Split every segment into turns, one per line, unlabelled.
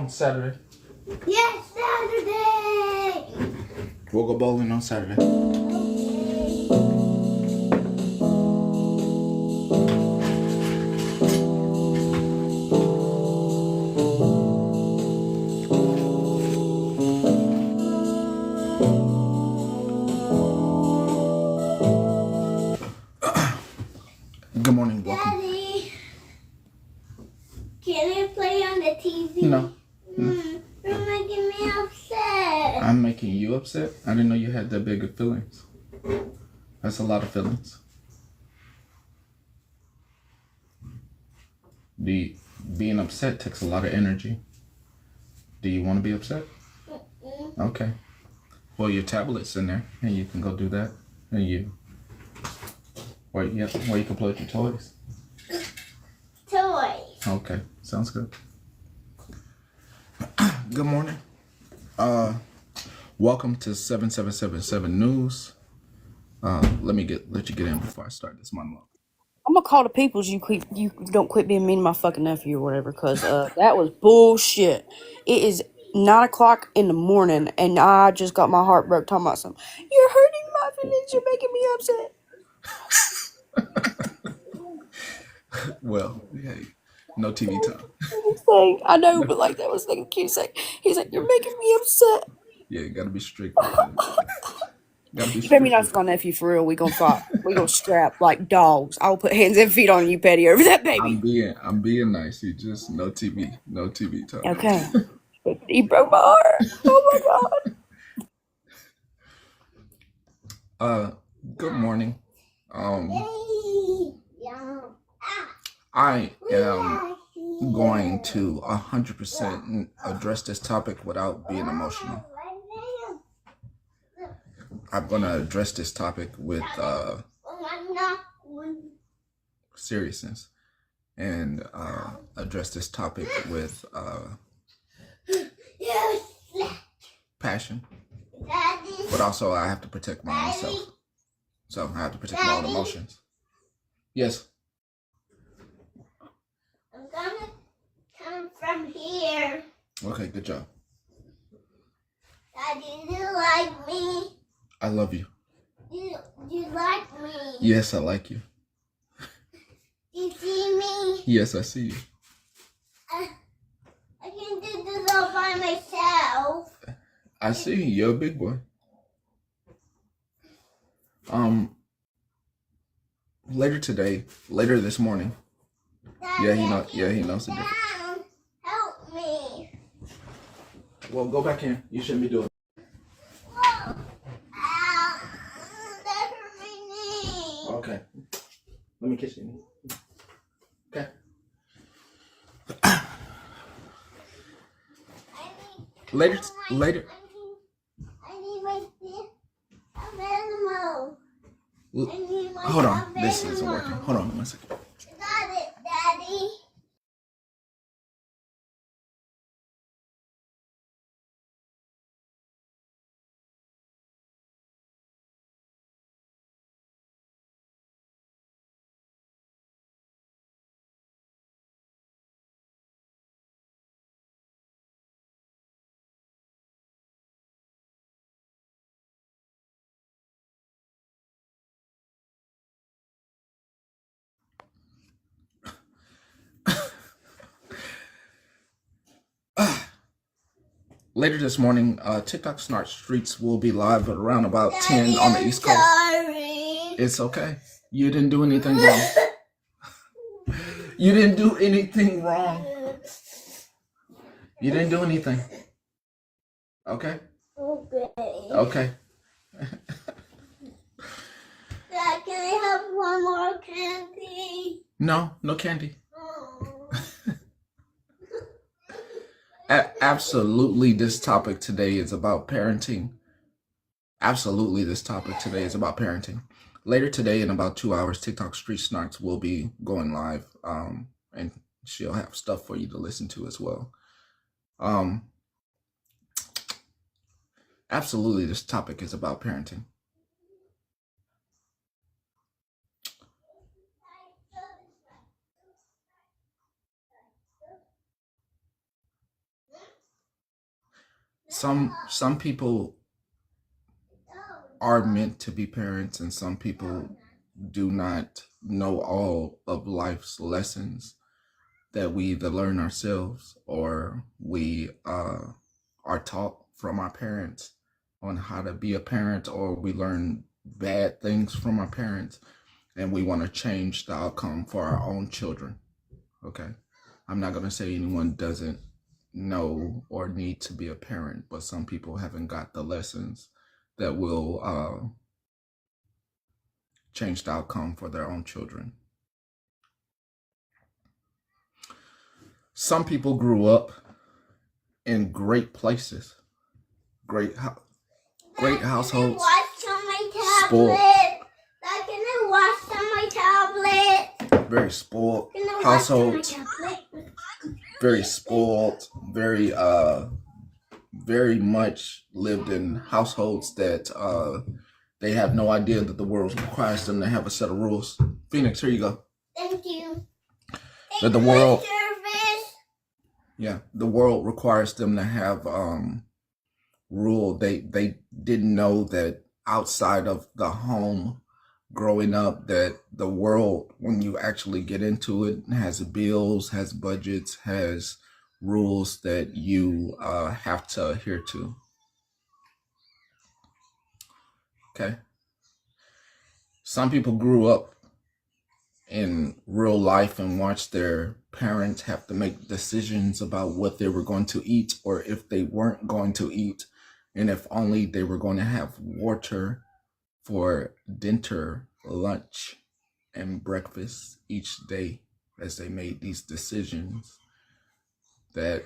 on Saturday?
Yes, Saturday!
We'll go bowling on Saturday. Good morning, welcome.
Daddy, can I play on the TV?
No.
You're making me upset.
I'm making you upset? I didn't know you had that big of feelings. That's a lot of feelings. Being upset takes a lot of energy. Do you want to be upset? Okay. Well, your tablet's in there, and you can go do that. And where you can play with your toys.
Toys.
Okay, sounds good. Good morning. Welcome to 7777 News. Let you get in before I start this monologue.
I'm gonna call the peoples. You don't quit being mean to my fucking nephew or whatever, cause that was bullshit. It is 9 o'clock in the morning, and I just got my heart broke talking about something. You're hurting my feelings. You're making me upset.
Well, hey, no TV time.
I know, but like that was the cute thing. He's like, you're making me upset.
Yeah, you gotta be strict with it.
You better be nice to my nephew for real. We gonna fight. We gonna scrap like dogs. I will put hands and feet on you, Petty, over that baby.
I'm being nice. You just no TV time.
Okay. He broke my heart. Oh my
god. Good morning. I am going to 100% address this topic without being emotional. I'm going to address this topic with seriousness and address this topic with passion. But also I have to protect my own self. So I have to protect my own emotions. Yes.
I'm gonna come from here.
Okay, good job.
Daddy, do you like me?
I love you.
You like me?
Yes, I like you.
Do you see me?
Yes, I see you.
I can do this all by myself.
I see you. You're a big boy. Later this morning.
Daddy,
he knows the difference.
Help me.
Well, go back in. You shouldn't be doing it.
Whoa. Ow. That hurt my knee.
Okay. Let me kiss you. Okay. Later.
I need my animal.
Hold on. This isn't working. Hold on 1 second.
Got it, Daddy.
Later this morning, TikTok Snart Streets will be live at around about
Daddy,
10 on the East Coast.
Sorry.
It's okay. You didn't do anything wrong. You didn't do anything wrong. You didn't do anything. Okay? Okay.
Dad, can I have one more candy?
No candy. Absolutely, this topic today is about parenting. Later today, in about 2 hours, TikTok Street Snarts will be going live, and she'll have stuff for you to listen to as well. Absolutely, this topic is about parenting. some people are meant to be parents, and some people do not know all of life's lessons that we either learn ourselves or we are taught from our parents on how to be a parent, or we learn bad things from our parents and we want to change the outcome for our own children. Okay. I'm not going to say anyone doesn't know or need to be a parent, but some people haven't got the lessons that will change the outcome for their own children. Some people grew up in great places, great households, spoiled,
Can I watch on my tablet?
very spoiled households, very spoiled, very much lived in households that they have no idea that the world requires them to have a set of rules. Phoenix, here you go.
Thank you.
That the world, the world requires them to have rule. They didn't know that outside of the home, growing up, that the world, when you actually get into it, has bills, has budgets, has rules that you have to adhere to. Okay. Some people grew up in real life and watched their parents have to make decisions about what they were going to eat, or if they weren't going to eat, and if only they were going to have water for dinner, lunch, and breakfast each day, as they made these decisions that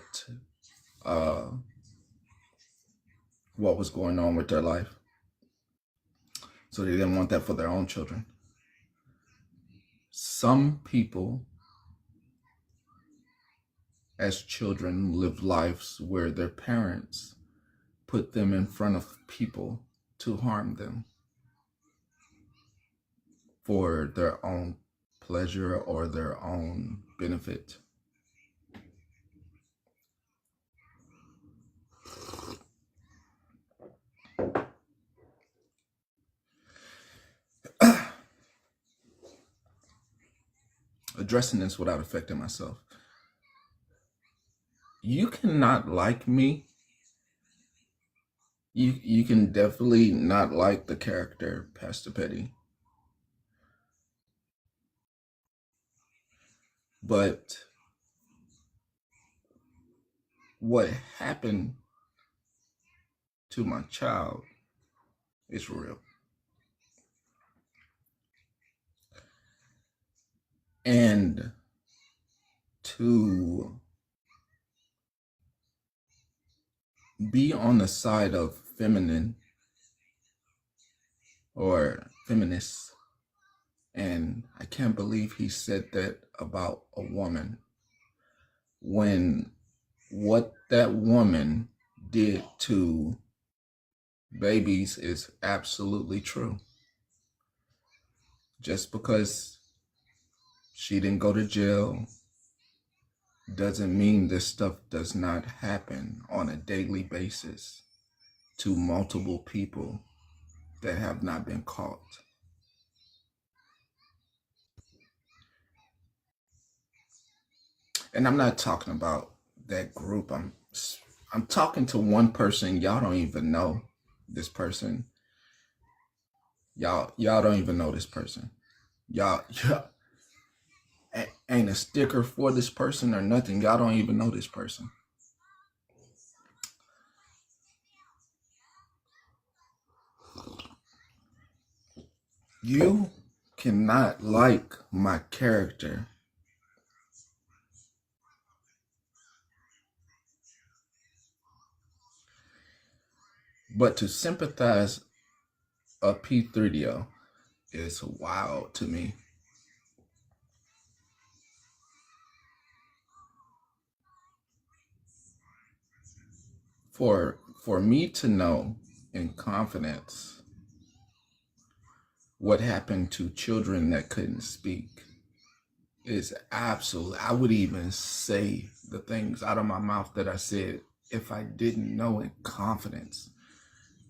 what was going on with their life. So they didn't want that for their own children. Some people, as children, lived lives where their parents put them in front of people to harm them for their own pleasure or their own benefit. Addressing this without affecting myself. You cannot like me. You can definitely not like the character Pastor Petty. But what happened to my child is real. And to be on the side of feminine or feminists, and I can't believe he said that about a woman, when what that woman did to babies is absolutely true. Just because she didn't go to jail doesn't mean this stuff does not happen on a daily basis to multiple people that have not been caught. And I'm not talking about that group. I'm talking to one person. Y'all don't even know this person. Y'all don't even know this person. Y'all ain't a sticker for this person or nothing. Y'all don't even know this person. You cannot like my character, but to sympathize a P3DO is wild to me. For me to know in confidence what happened to children that couldn't speak is absolutely, I would even say the things out of my mouth that I said if I didn't know in confidence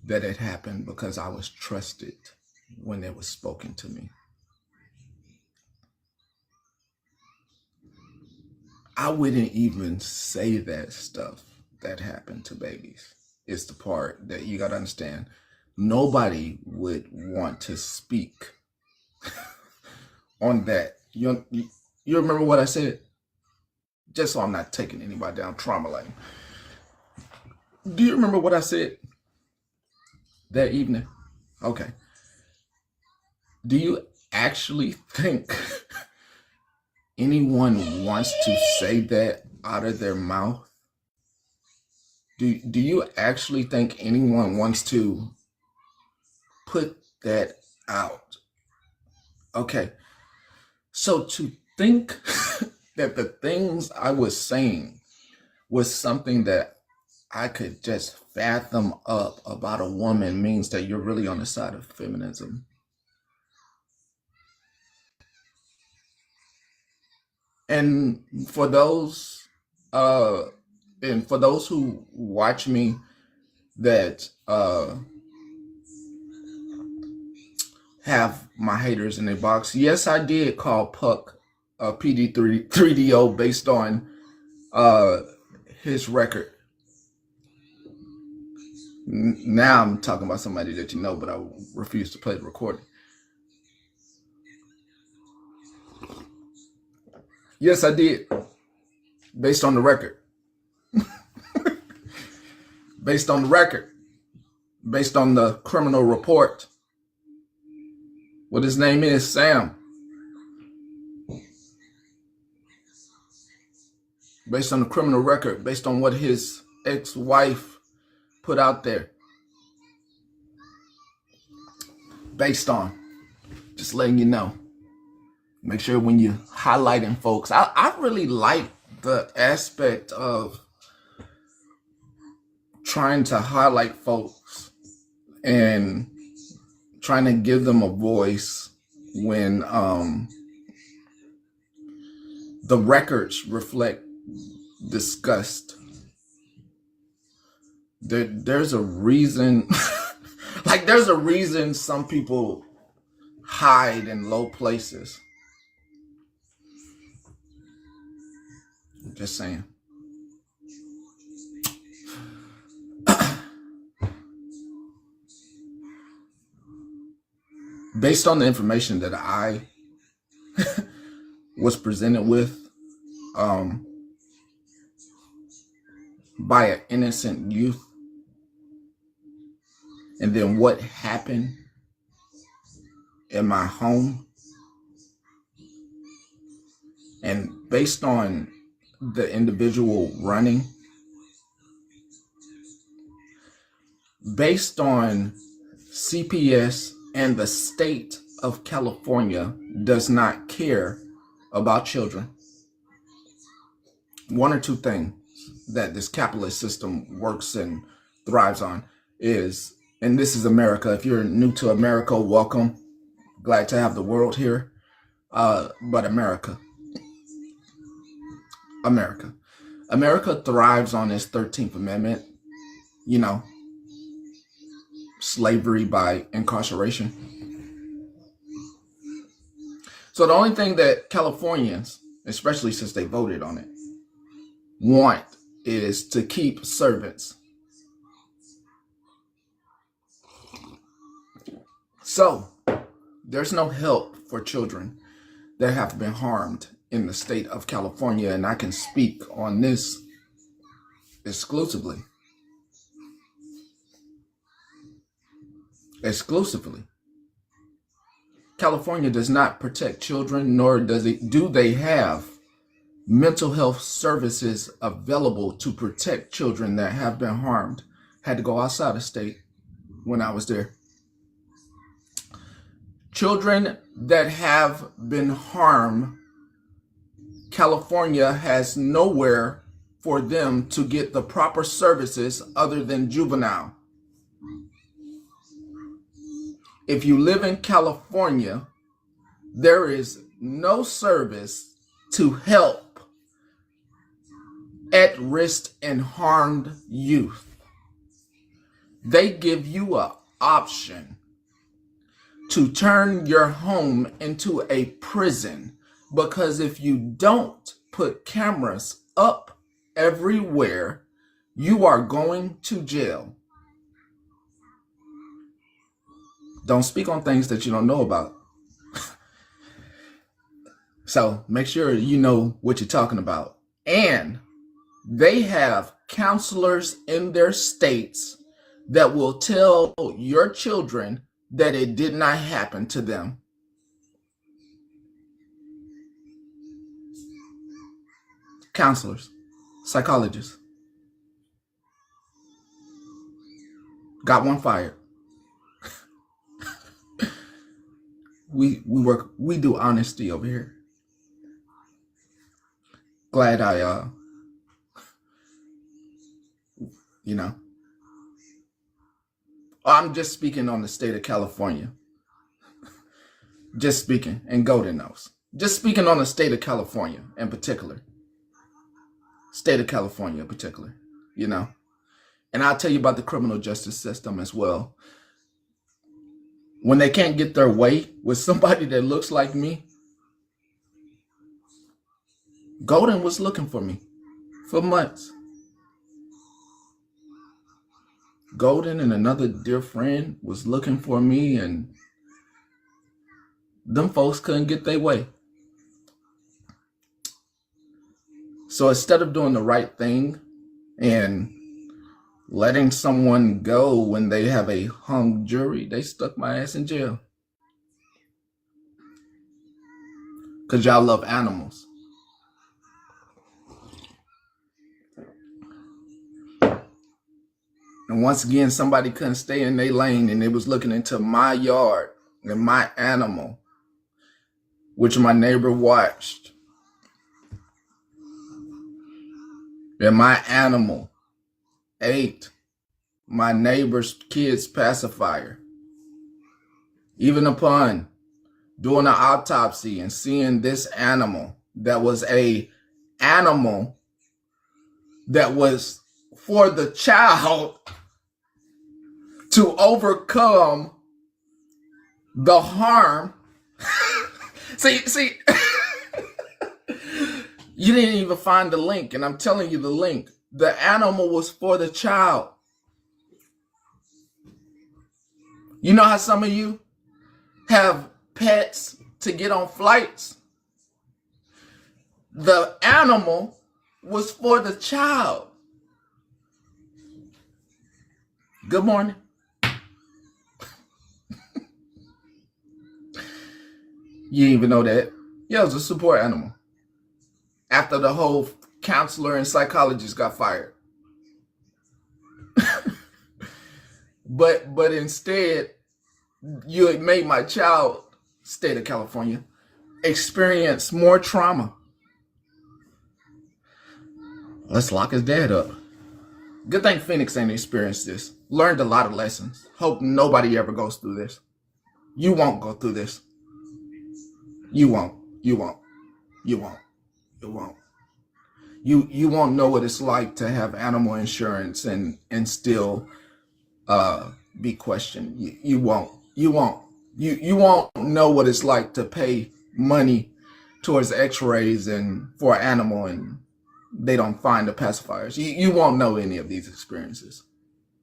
that it happened because I was trusted when it was spoken to me. I wouldn't even say that stuff that happened to babies. It's the part that you got to understand. Nobody would want to speak on that. You remember what I said? Just so I'm not taking anybody down trauma lane. Do you remember what I said that evening? Okay. Do you actually think anyone wants to say that out of their mouth? Do you actually think anyone wants to put that out? Okay. So to think that the things I was saying was something that I could just fathom up about a woman means that you're really on the side of feminism. And for those who watch me that have my haters in a box, yes, I did call Puck PD3DO based on his record. Now I'm talking about somebody that you know, but I refuse to play the recording. Yes, I did. Based on the record. Based on the record. Based on the criminal report. What his name is, Sam. Based on the criminal record. Based on what his ex-wife put out there. Based on. Just letting you know. Make sure when you're highlighting folks. I really like the aspect of trying to highlight folks and trying to give them a voice when the records reflect disgust. There's a reason, like there's a reason some people hide in low places. Just saying. Based on the information that I was presented with by an innocent youth, and then what happened in my home, and based on the individual running, based on CPS and the state of California does not care about children. One or two things that this capitalist system works and thrives on is, and this is America. If you're new to America, welcome. Glad to have the world here. But America thrives on its 13th Amendment, you know, slavery by incarceration. So the only thing that Californians, especially since they voted on it, want is to keep servants. So there's no help for children that have been harmed in the state of California, and I can speak on this exclusively. California does not protect children, nor do they have mental health services available to protect children that have been harmed. Had to go outside of state when I was there. Children that have been harmed, California has nowhere for them to get the proper services other than juvenile. If you live in California, there is no service to help at-risk and harmed youth. They give you an option to turn your home into a prison, because if you don't put cameras up everywhere, you are going to jail. Don't speak on things that you don't know about. So make sure you know what you're talking about. And they have counselors in their states that will tell your children that it did not happen to them. Counselors, psychologists. Got one fired. We do honesty over here. Glad I'm just speaking on the state of California. Just speaking, and Golden knows. Just speaking on the state of California in particular. State of California in particular, And I'll tell you about the criminal justice system as well. When they can't get their way with somebody that looks like me, Golden was looking for me for months. Golden and another dear friend was looking for me, and them folks couldn't get their way. So instead of doing the right thing and letting someone go when they have a hung jury, they stuck my ass in jail. Because y'all love animals. And once again, somebody couldn't stay in their lane, and they was looking into my yard and my animal, which my neighbor watched. And my animal ate my neighbor's kid's pacifier. Even upon doing an autopsy and seeing this animal that was a animal that was for the child to overcome the harm. See, you didn't even find the link, and I'm telling you the link. The animal was for the child. You know how some of you have pets to get on flights? The animal was for the child. Good morning. You didn't even know that. Yeah, it was a support animal. After the whole counselor and psychologist got fired. But instead, you had made my child, state of California, experience more trauma. Let's lock his dad up. Good thing Phoenix ain't experienced this. Learned a lot of lessons. Hope nobody ever goes through this. You won't go through this. You won't. You won't. You won't. You won't. You won't know what it's like to have animal insurance and still be questioned. You won't. You won't. You won't know what it's like to pay money towards x-rays and for an animal and they don't find the pacifiers. You won't know any of these experiences.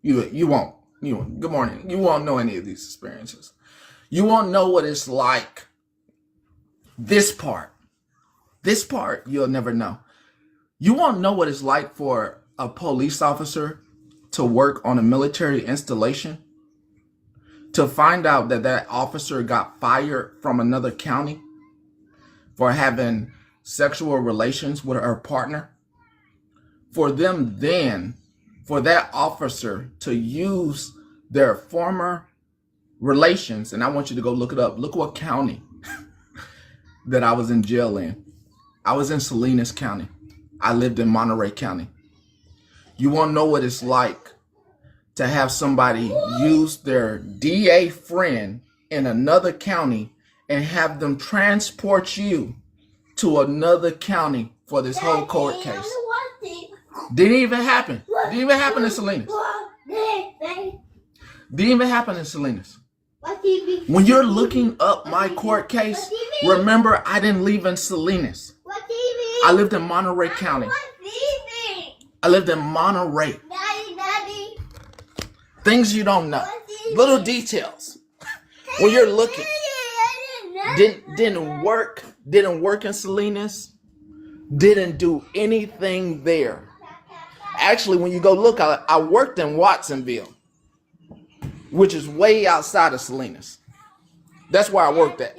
You won't. You won't. Good morning. You won't know any of these experiences. You won't know what it's like. This part you'll never know. You won't know what it's like for a police officer to work on a military installation, to find out that that officer got fired from another county for having sexual relations with her partner. For them then, for that officer to use their former relations, and I want you to go look it up. Look what county that I was in jail in. I was in Salinas County. I lived in Monterey County. You won't know what it's like to have somebody use their DA friend in another county and have them transport you to another county for this whole court case. Didn't even happen. Didn't even happen in Salinas. Didn't even happen in Salinas. When you're looking up my court case, remember I didn't live in Salinas. I lived in Monterey County. I lived in Monterey. Things you don't know. Little details. When you're looking. Didn't work in Salinas. Didn't do anything there. Actually, when you go look, I worked in Watsonville, which is way outside of Salinas. That's where I worked at.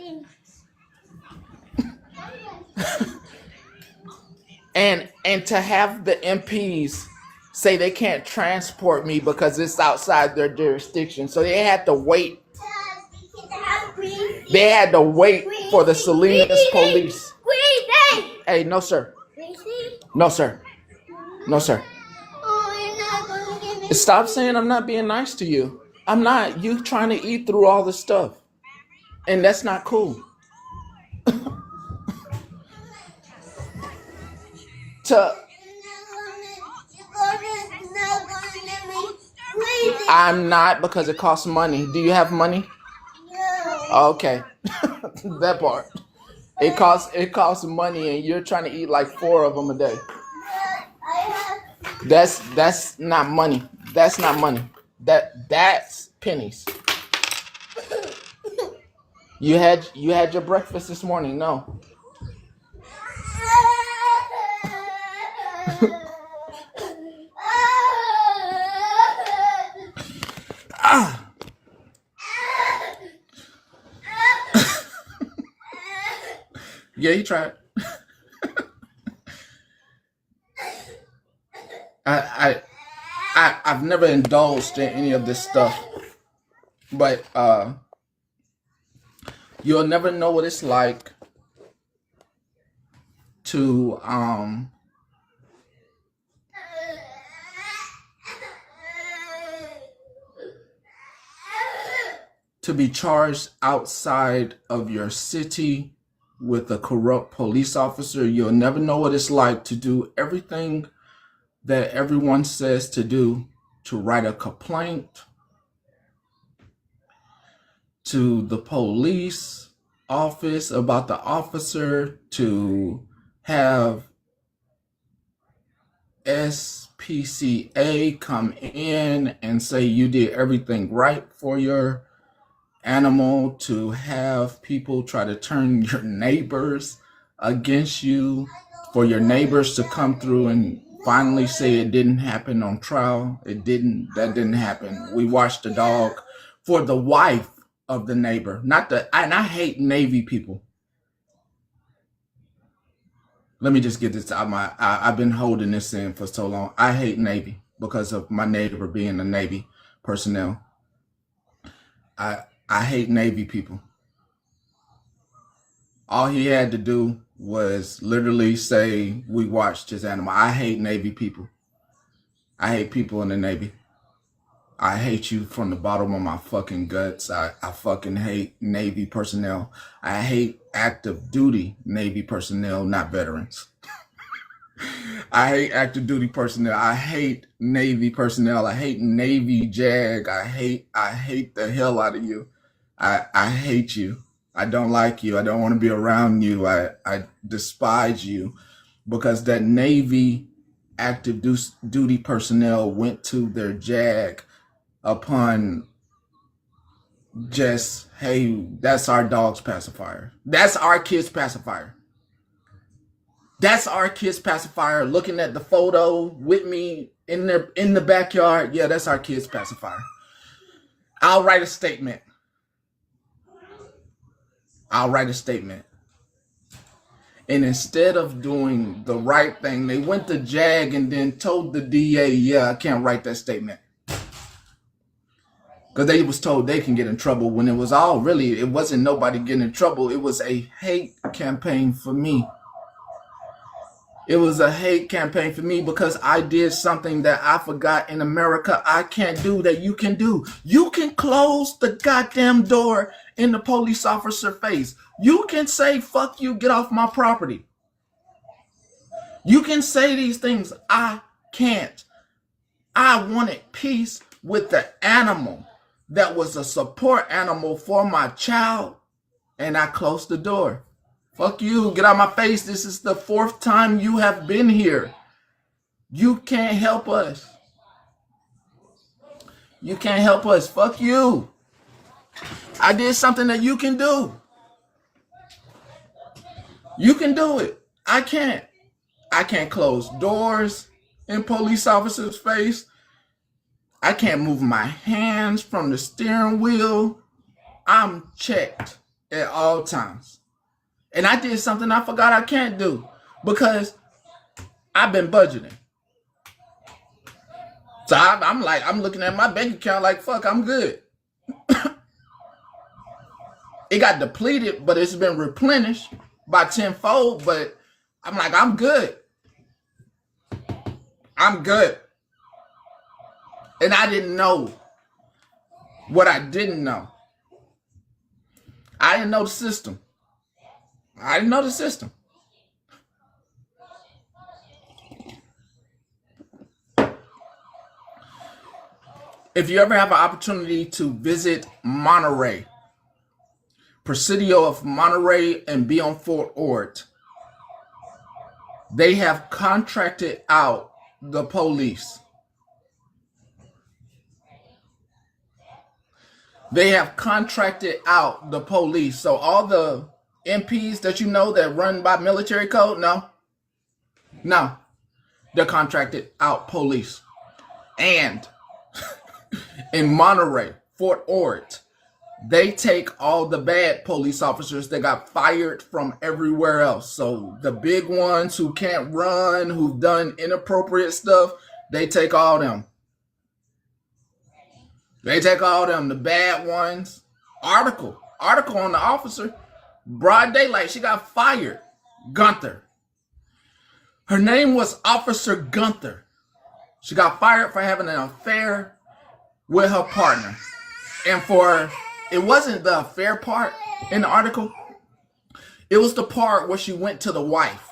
And to have the MPs say they can't transport me because it's outside their jurisdiction, so they had to wait. They had to wait for the Salinas police. Hey, no sir. No sir. No sir. Stop saying I'm not being nice to you. I'm not. You trying to eat through all this stuff. And that's not cool. I'm not, because it costs money. Do you have money? Okay. That part. It costs money, and you're trying to eat like 4 of them a day. That's not money. That's not money. That's pennies. You had your breakfast this morning? No. Yeah, you tried. I've never indulged in any of this stuff, but you'll never know what it's like to be charged outside of your city with a corrupt police officer. You'll never know what it's like to do everything that everyone says to do, to write a complaint to the police office about the officer, to have SPCA come in and say you did everything right for your animal, to have people try to turn your neighbors against you, for your neighbors to come through and finally say it didn't happen on trial. That didn't happen. We watched the dog, for the wife of the neighbor, and I hate Navy people. Let me just get this out I've been holding this in for so long. I hate Navy because of my neighbor being a Navy personnel. I hate Navy people. All he had to do was literally say, we watched his animal. I hate Navy people. I hate people in the Navy. I hate you from the bottom of my fucking guts. I fucking hate Navy personnel. I hate active duty Navy personnel, not veterans. I hate active duty personnel. I hate Navy personnel. I hate Navy JAG. I hate the hell out of you. I hate you. I don't like you. I don't want to be around you. I despise you, because that Navy active duty personnel went to their JAG upon just, hey, that's our dog's pacifier. That's our kid's pacifier. That's our kid's pacifier. Looking at the photo with me in the backyard. Yeah, that's our kid's pacifier. I'll write a statement. And instead of doing the right thing, they went to JAG and then told the DA, yeah, I can't write that statement. Because they was told they can get in trouble, when it wasn't nobody getting in trouble. It was a hate campaign for me. It was a hate campaign for me because I did something that I forgot in America I can't do that you can do. You can close the goddamn door in the police officer's face. You can say, fuck you, get off my property. You can say these things. I can't. I wanted peace with the animal that was a support animal for my child, and I closed the door. Fuck you, get out my face. This is the 4th time you have been here. You can't help us. You can't help us. Fuck you. I did something that you can do. You can do it. I can't. I can't close doors in police officers' face. I can't move my hands from the steering wheel. I'm checked at all times. And I did something I forgot I can't do because I've been budgeting. So I'm looking at my bank account like, fuck, I'm good. It got depleted, but it's been replenished by tenfold, but I'm like, I'm good. I'm good. And I didn't know what I didn't know. I didn't know the system. I didn't know the system. If you ever have an opportunity to visit Monterey, Presidio of Monterey and be on Fort Ord, they have contracted out the police. They have contracted out the police. So all the MPs that you know that run by military code, no, they're contracted out police. And in Monterey, Fort Ord, they take all the bad police officers that got fired from everywhere else. So the big ones who can't run, who've done inappropriate stuff, they take all them. They take all them, the bad ones. Article on the officer. Broad daylight, she got fired. Gunther. Her name was Officer Gunther. She got fired for having an affair with her partner. And it wasn't the affair part in the article. It was the part where she went to the wife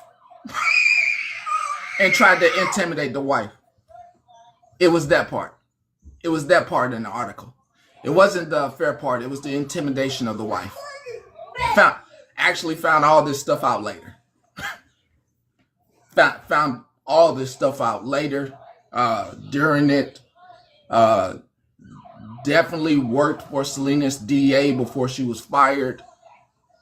and tried to intimidate the wife. It was that part. It was that part in the article. It wasn't the affair part. It was the intimidation of the wife. Found all this stuff out later. found all this stuff out later. During it. Definitely worked for Salinas DA before she was fired.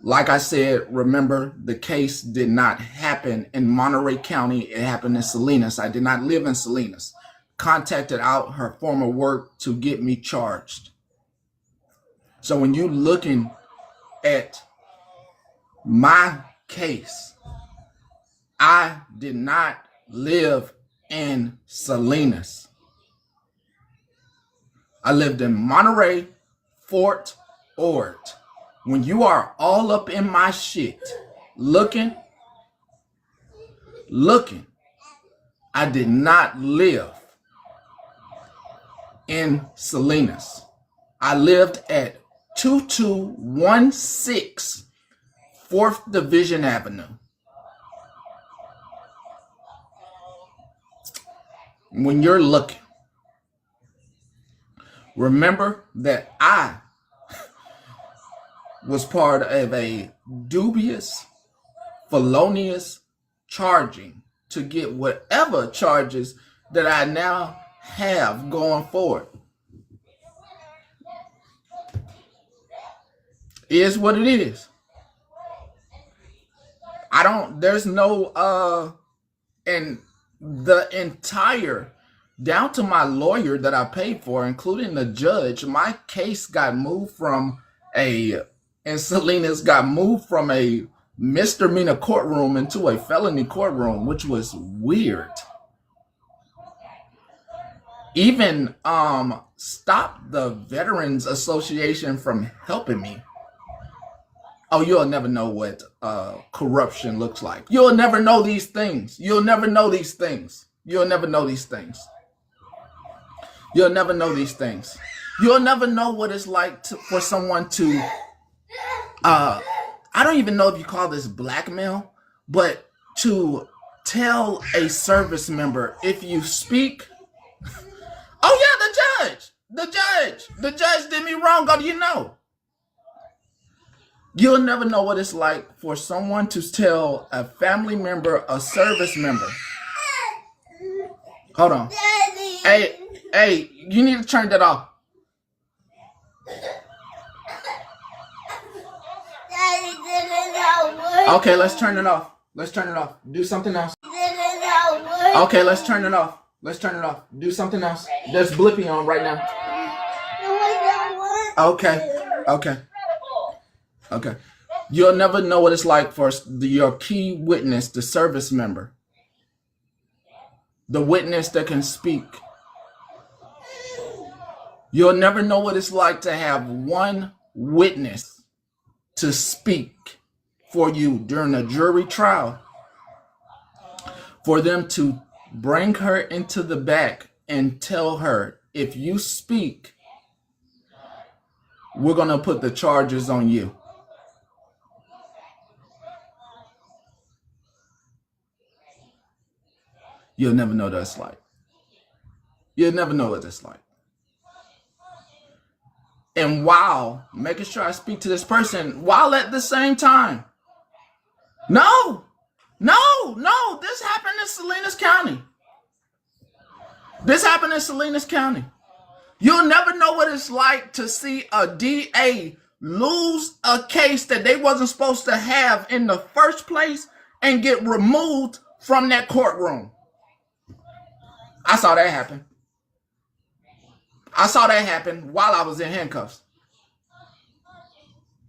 Like I said, remember, the case did not happen in Monterey County. It happened in Salinas. I did not live in Salinas. Contacted out her former work to get me charged. So when you're looking at my case, I did not live in Salinas. I lived in Monterey, Fort Ord. When you are all up in my shit, looking, I did not live in Salinas. I lived at 2216 4th Division Avenue. When you're looking, remember that I was part of a dubious, felonious charging to get whatever charges that I now have going forward. Is what it is. There's no, and the entire, down to my lawyer that I paid for, including the judge, my case got moved from in Salinas got moved from a misdemeanor courtroom into a felony courtroom, which was weird. Even stopped the Veterans Association from helping me. Oh, you'll never know what corruption looks like. You'll never know these things. You'll never know these things. You'll never know these things. You'll never know these things. You'll never know what it's like for someone to, I don't even know if you call this blackmail, but to tell a service member if you speak? Oh yeah, the judge did me wrong. How do you know? You'll never know what it's like for someone to tell a family member, a service member. Hold on.
Daddy.
Hey, you need to turn that off.
Daddy didn't know.
Okay, let's turn it off. Let's turn it off. Do something else.
Didn't know.
Okay, let's turn it off. Let's turn it off. Do something else. There's Blippy on right now. Okay. You'll never know what it's like for your key witness, the service member, the witness that can speak. You'll never know what it's like to have one witness to speak for you during a jury trial, for them to bring her into the back and tell her, if you speak, we're going to put the charges on you. You'll never know what that's like. You'll never know what that's like. And while making sure I speak to this person, while at the same time, no, this happened in Salinas County. This happened in Salinas County. You'll never know what it's like to see a DA lose a case that they wasn't supposed to have in the first place and get removed from that courtroom. I saw that happen. I saw that happen while I was in handcuffs.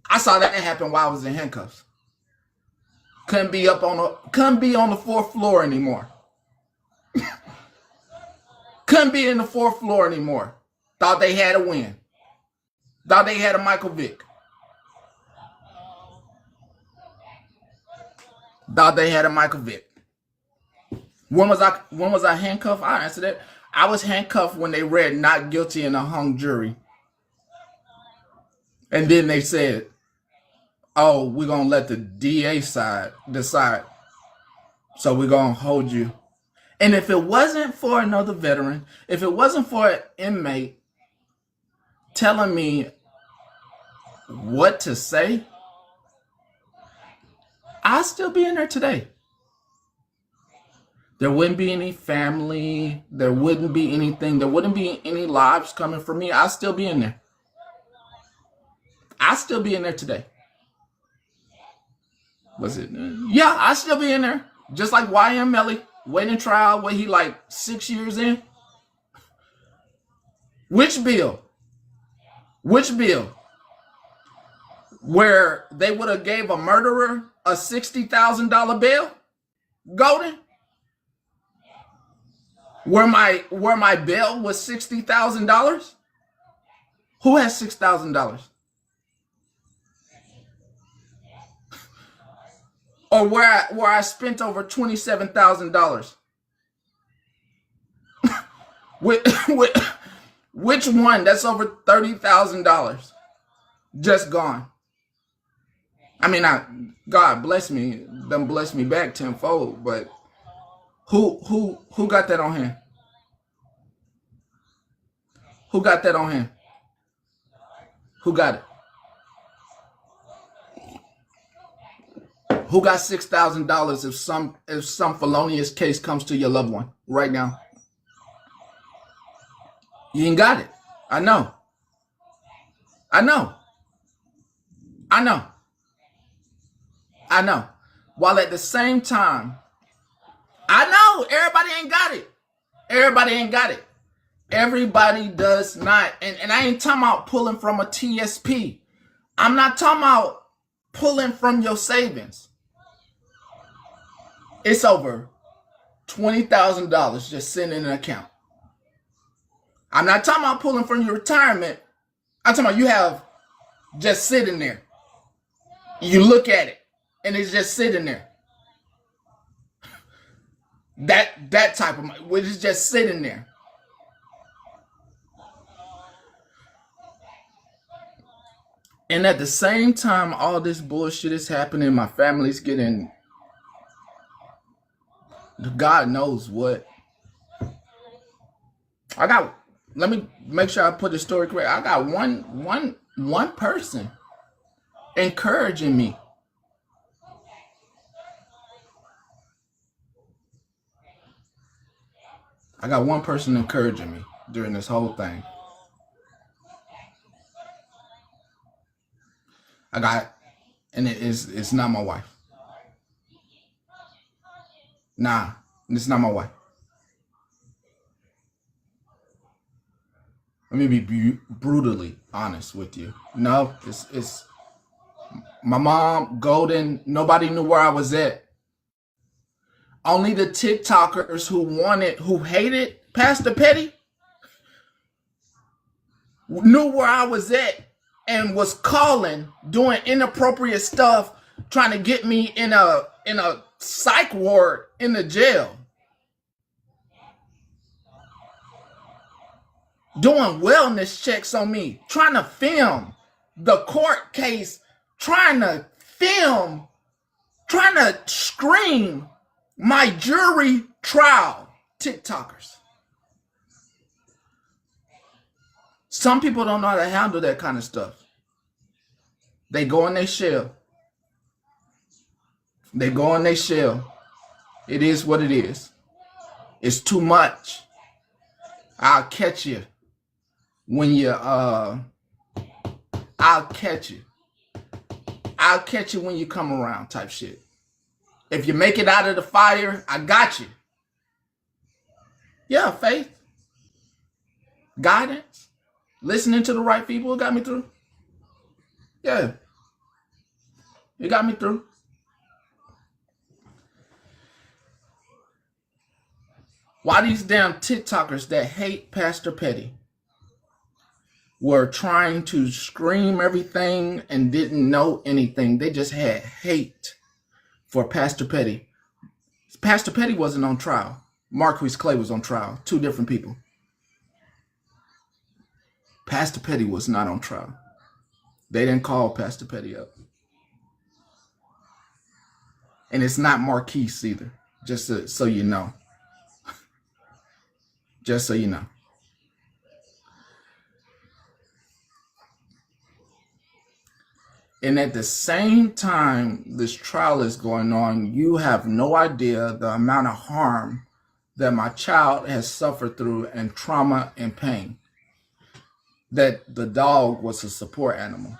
I saw that happen while I was in handcuffs. Couldn't be on the fourth floor anymore. Couldn't be in the fourth floor anymore. Thought they had a win. Thought they had a Michael Vick. Thought they had a Michael Vick. When was I handcuffed? I answered it. I was handcuffed when they read not guilty in a hung jury. And then they said, oh, we're going to let the DA side decide. So we're going to hold you. And if it wasn't for another veteran, if it wasn't for an inmate telling me what to say, I'd still be in there today. There wouldn't be any family. There wouldn't be anything. There wouldn't be any lives coming for me. I'd still be in there. I'd still be in there today. Was it? Yeah, I'd still be in there. Just like Y.M.C. waiting trial, what he like 6 years in? Which bill? Which bill? Where they would have gave a murderer a $60,000 bail? Golden? Where my bail was $60,000? Who has $6,000? Or where I spent over $27,000? Which one? That's over $30,000 just gone. I mean, God bless me, them bless me back tenfold, but who got that on hand? Who got that on hand? Who got it? Who got $6,000 if some felonious case comes to your loved one right now? You ain't got it. I know. While at the same time, I know everybody ain't got it. Everybody does not. And I ain't talking about pulling from a TSP. I'm not talking about pulling from your savings. It's over $20,000 just sitting in an account. I'm not talking about pulling from your retirement. I'm talking about you have just sitting there. You look at it and it's just sitting there. That type of money, which is just sitting there. And at the same time, all this bullshit is happening. My family's getting God knows what. I got, let me make sure I put the story correct. I got one person encouraging me. I got one person encouraging me during this whole thing. I got, and it's not my wife. Nah, it's not my wife. Let me be brutally honest with you. No, it's my mom, Golden. Nobody knew where I was at. Only the TikTokers who hated Pastor Petty knew where I was at and was calling, doing inappropriate stuff, trying to get me in a psych ward in the jail. Doing wellness checks on me, trying to film the court case, trying to scream my jury trial. TikTokers. Some people don't know how to handle that kind of stuff. They go in their shell. They go in their shell. It is what it is. It's too much. I'll catch you when you I'll catch you. I'll catch you when you come around type shit. If you make it out of the fire, I got you. Yeah, faith. Guidance. Listening to the right people got me through. Yeah. It got me through. Why these damn TikTokers that hate Pastor Petty were trying to scream everything and didn't know anything. They just had hate for Pastor Petty. Pastor Petty wasn't on trial. Marquise Clay was on trial. Two different people. Pastor Petty was not on trial. They didn't call Pastor Petty up. And it's not Marquise either. Just so you know. Just so you know. And at the same time this trial is going on, you have no idea the amount of harm that my child has suffered through and trauma and pain. That the dog was a support animal.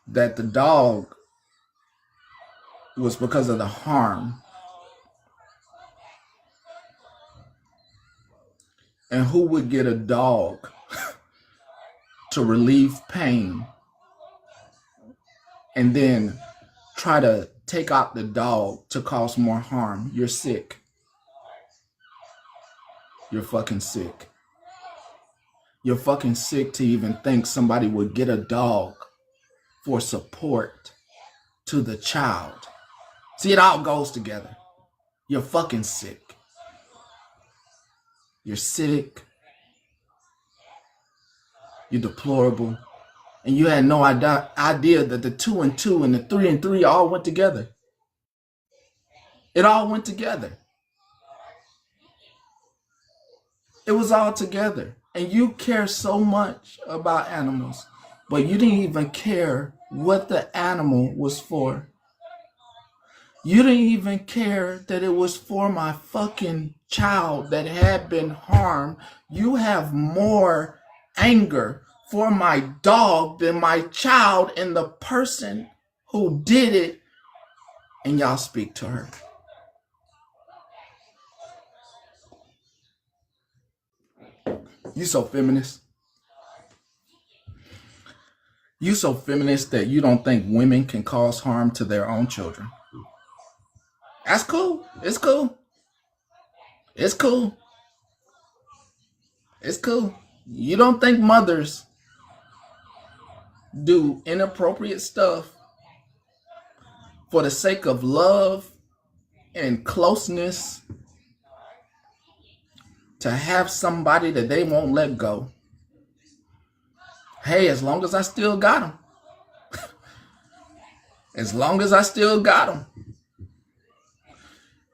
That the dog was because of the harm. And who would get a dog to relieve pain and then try to take out the dog to cause more harm? You're sick. You're fucking sick. You're fucking sick to even think somebody would get a dog for support to the child. See, it all goes together. You're fucking sick. You're sick. You're deplorable. And you had no idea that the 2 and 2 and the 3 and 3 all went together. It all went together. It was all together. And you care so much about animals, but you didn't even care what the animal was for. You didn't even care that it was for my fucking child that had been harmed. You have more anger for my dog than my child and the person who did it. And y'all speak to her. You so feminist. You so feminist that you don't think women can cause harm to their own children. That's cool. It's cool. It's cool. It's cool. You don't think mothers do inappropriate stuff for the sake of love and closeness to have somebody that they won't let go. Hey, as long as I still got them. As long as I still got them.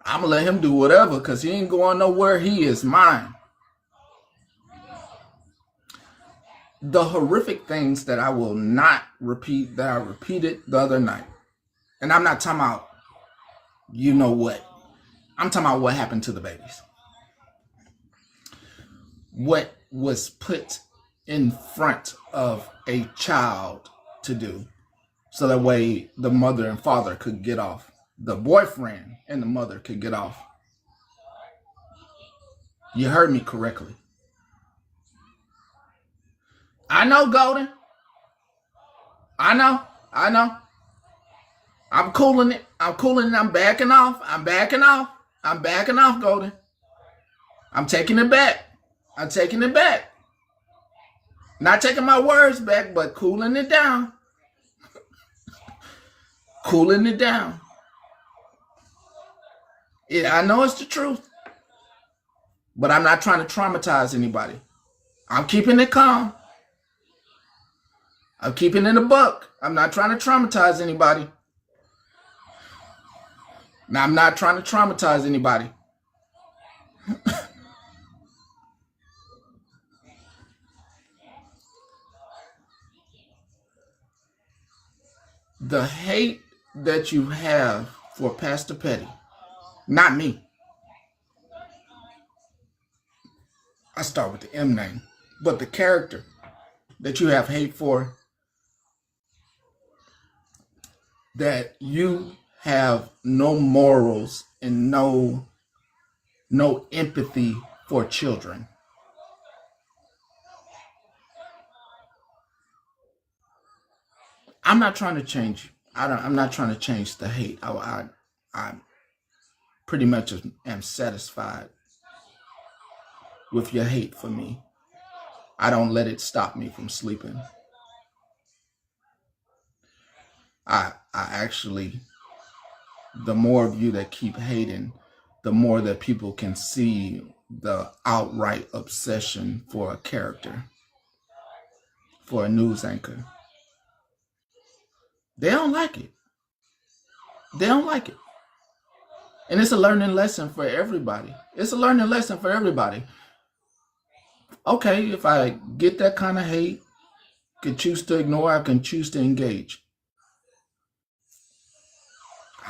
I'm going to let him do whatever because he ain't going nowhere. He is mine. The horrific things that I will not repeat that I repeated the other night. And I'm not talking about you know what. I'm talking about what happened to the babies. What was put in front of a child to do so that way the mother and father could get off. The boyfriend and the mother could get off. You heard me correctly. I know, Golden. I know. I'm cooling it. I'm backing off. I'm backing off, Golden. I'm taking it back. Not taking my words back, but cooling it down. Yeah, I know it's the truth. But I'm not trying to traumatize anybody. I'm keeping it calm. I'm keeping it a buck. I'm not trying to traumatize anybody. Now, I'm not trying to traumatize anybody. The hate that you have for Pastor Petty, not me. I start with the M name, but the character that you have hate for, that you have no morals and no empathy for children. I'm not trying to change you. I'm not trying to change the hate. I pretty much am satisfied with your hate for me. I don't let it stop me from sleeping. I actually, the more of you that keep hating, the more that people can see the outright obsession for a character, for a news anchor. They don't like it. And it's a learning lesson for everybody. Okay, if I get that kind of hate, can choose to ignore, I can choose to engage.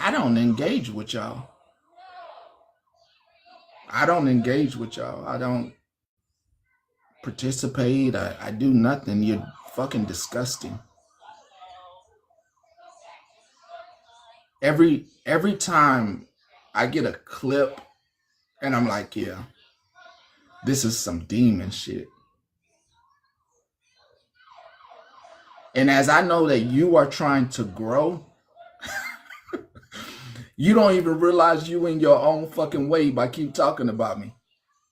I don't engage with y'all. I don't participate. I do nothing. You're fucking disgusting. Every time I get a clip and I'm like, yeah, this is some demon shit. And as I know that you are trying to grow, you don't even realize you in your own fucking way by keep talking about me.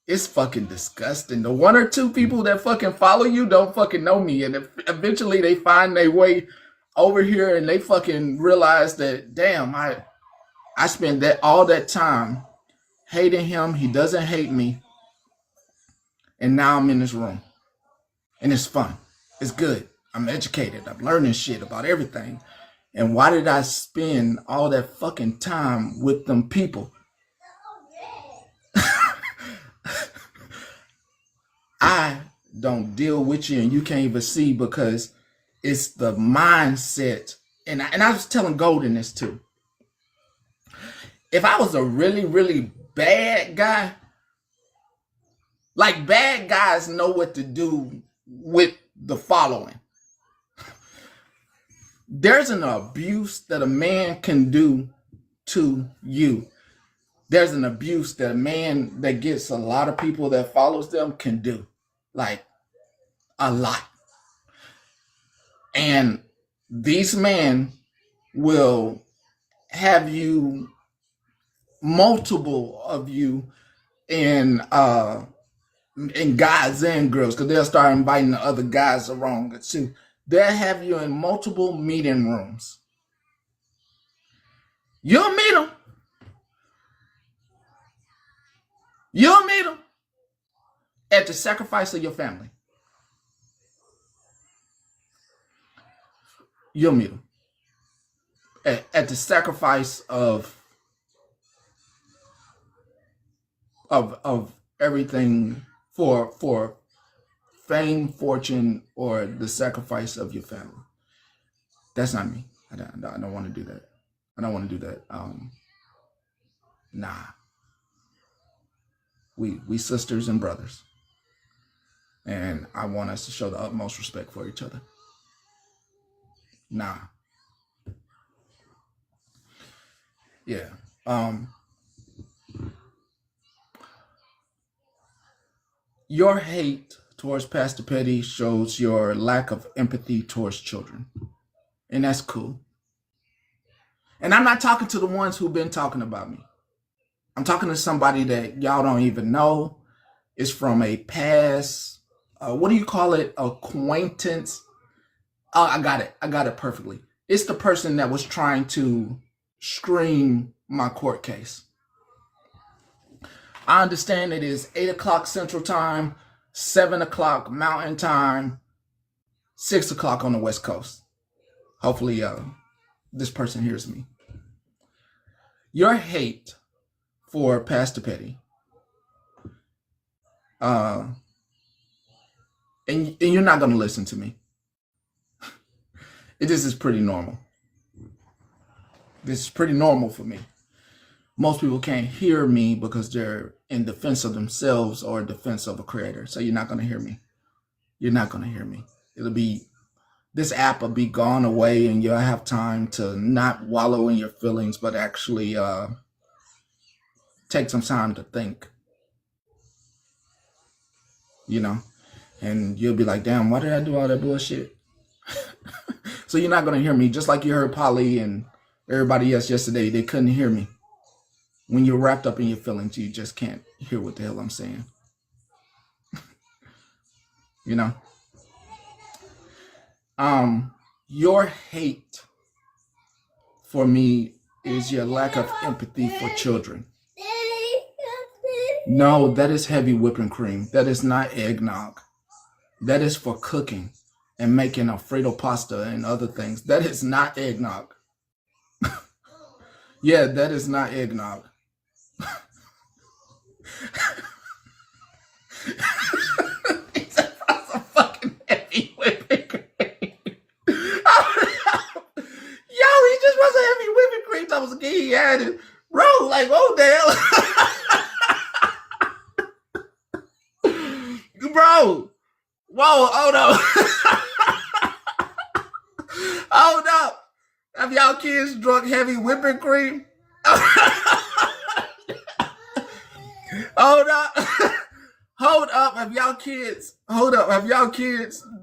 It's fucking disgusting. The one or two people that fucking follow you don't fucking know me. And if eventually they find their way over here and they fucking realize that, damn, I spent all that time hating him. He doesn't hate me. And now I'm in this room. And it's fun. It's good. I'm educated. I'm learning shit about everything. And why did I spend all that fucking time with them people? I don't deal with you and you can't even see because it's the mindset. And I was telling Golden this too. If I was a really, really bad guy, like bad guys know what to do with the following. There's an abuse that a man can do to you. There's an abuse that a man that gets a lot of people that follows them can do. Like a lot. And these men will have you, multiple of you, in guys and girls, because they'll start inviting the other guys around too. They'll have you in multiple meeting rooms. You'll meet them. At the sacrifice of your family. You'll meet them. At the sacrifice of of everything for fame, fortune, or the sacrifice of your family. That's not me. I don't want to do that. I don't want to do that. Nah. We sisters and brothers, and I want us to show the utmost respect for each other. Nah. Yeah. Your hate towards Pastor Petty shows your lack of empathy towards children, and that's cool. And I'm not talking to the ones who've been talking about me. I'm talking to somebody that y'all don't even know. It's from a past, what do you call it? Acquaintance. Oh, I got it. I got it perfectly. It's the person that was trying to screen my court case. I understand it is 8 o'clock Central Time, 7 o'clock Mountain Time, 6 o'clock on the West Coast. Hopefully this person hears me. Your hate for Pastor Petty, and you're not going to listen to me. This is pretty normal. This is pretty normal for me. Most people can't hear me because they're in defense of themselves or defense of a creator. So you're not going to hear me. You're not going to hear me. This app will be gone away and you'll have time to not wallow in your feelings, but actually take some time to think, and you'll be like, damn, why did I do all that bullshit? So you're not going to hear me, just like you heard Polly and everybody else yesterday. They couldn't hear me. When you're wrapped up in your feelings, you just can't hear what the hell I'm saying. Your hate for me is your lack of empathy for children. No, that is heavy whipping cream. That is not eggnog. That is for cooking and making Alfredo pasta and other things. That is not eggnog. Yeah, that is not eggnog. It's a fucking heavy whipping cream. Yo, he just was a heavy whipping cream. That was a kid he had it. Bro, like, oh, damn. Bro. Whoa, hold up. Hold up. Have y'all kids drunk heavy whipping cream? Hold up. Hold up. Have y'all kids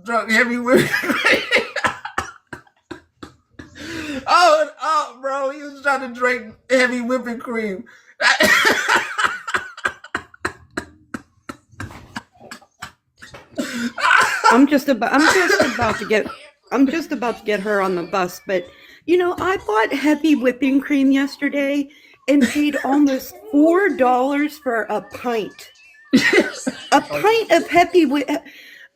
drunk heavy whipping cream? Hold up, bro. He was trying to drink heavy whipping cream.
I'm just about to get her on the bus, but I bought heavy whipping cream yesterday and paid almost $4 for a pint. A pint of heavy whipping.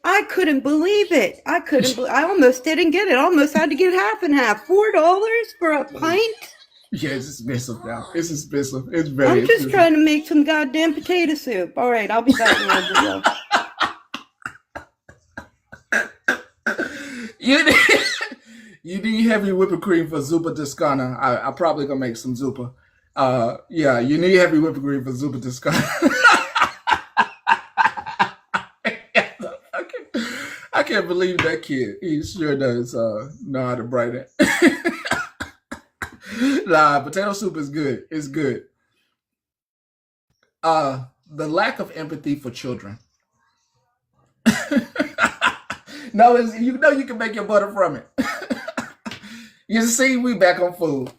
I couldn't believe it. I almost didn't get it. I almost had to get half and half. $4 for a pint?
Yeah, it's expensive now. It's expensive. It's very
I'm just
expensive.
trying to make some goddamn potato soup. All right, I'll be back in a little bit.
You need heavy whipping cream for Zuppa Toscana. I probably gonna make some Zuppa. Yeah, you need heavy whipping cream for Zuppa Toscana. I can't believe that kid. He sure does know how to brighten it. Nah, potato soup is good. It's good. The lack of empathy for children. No, you can make your butter from it. You see, we back on food.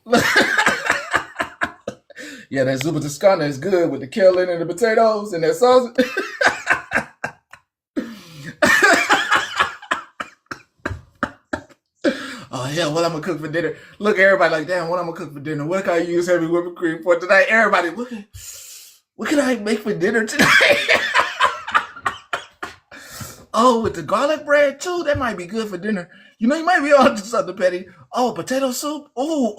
Yeah, that Zuppa Toscana is good with the kale and the potatoes and that sauce. Oh, hell, what I'm going to cook for dinner? Look, everybody like, damn, what I'm going to cook for dinner? What can I use heavy whipping cream for tonight? Everybody, what can I make for dinner tonight? Oh, with the garlic bread, too? That might be good for dinner. You might be on to something, Petty. Oh, potato soup? Ooh,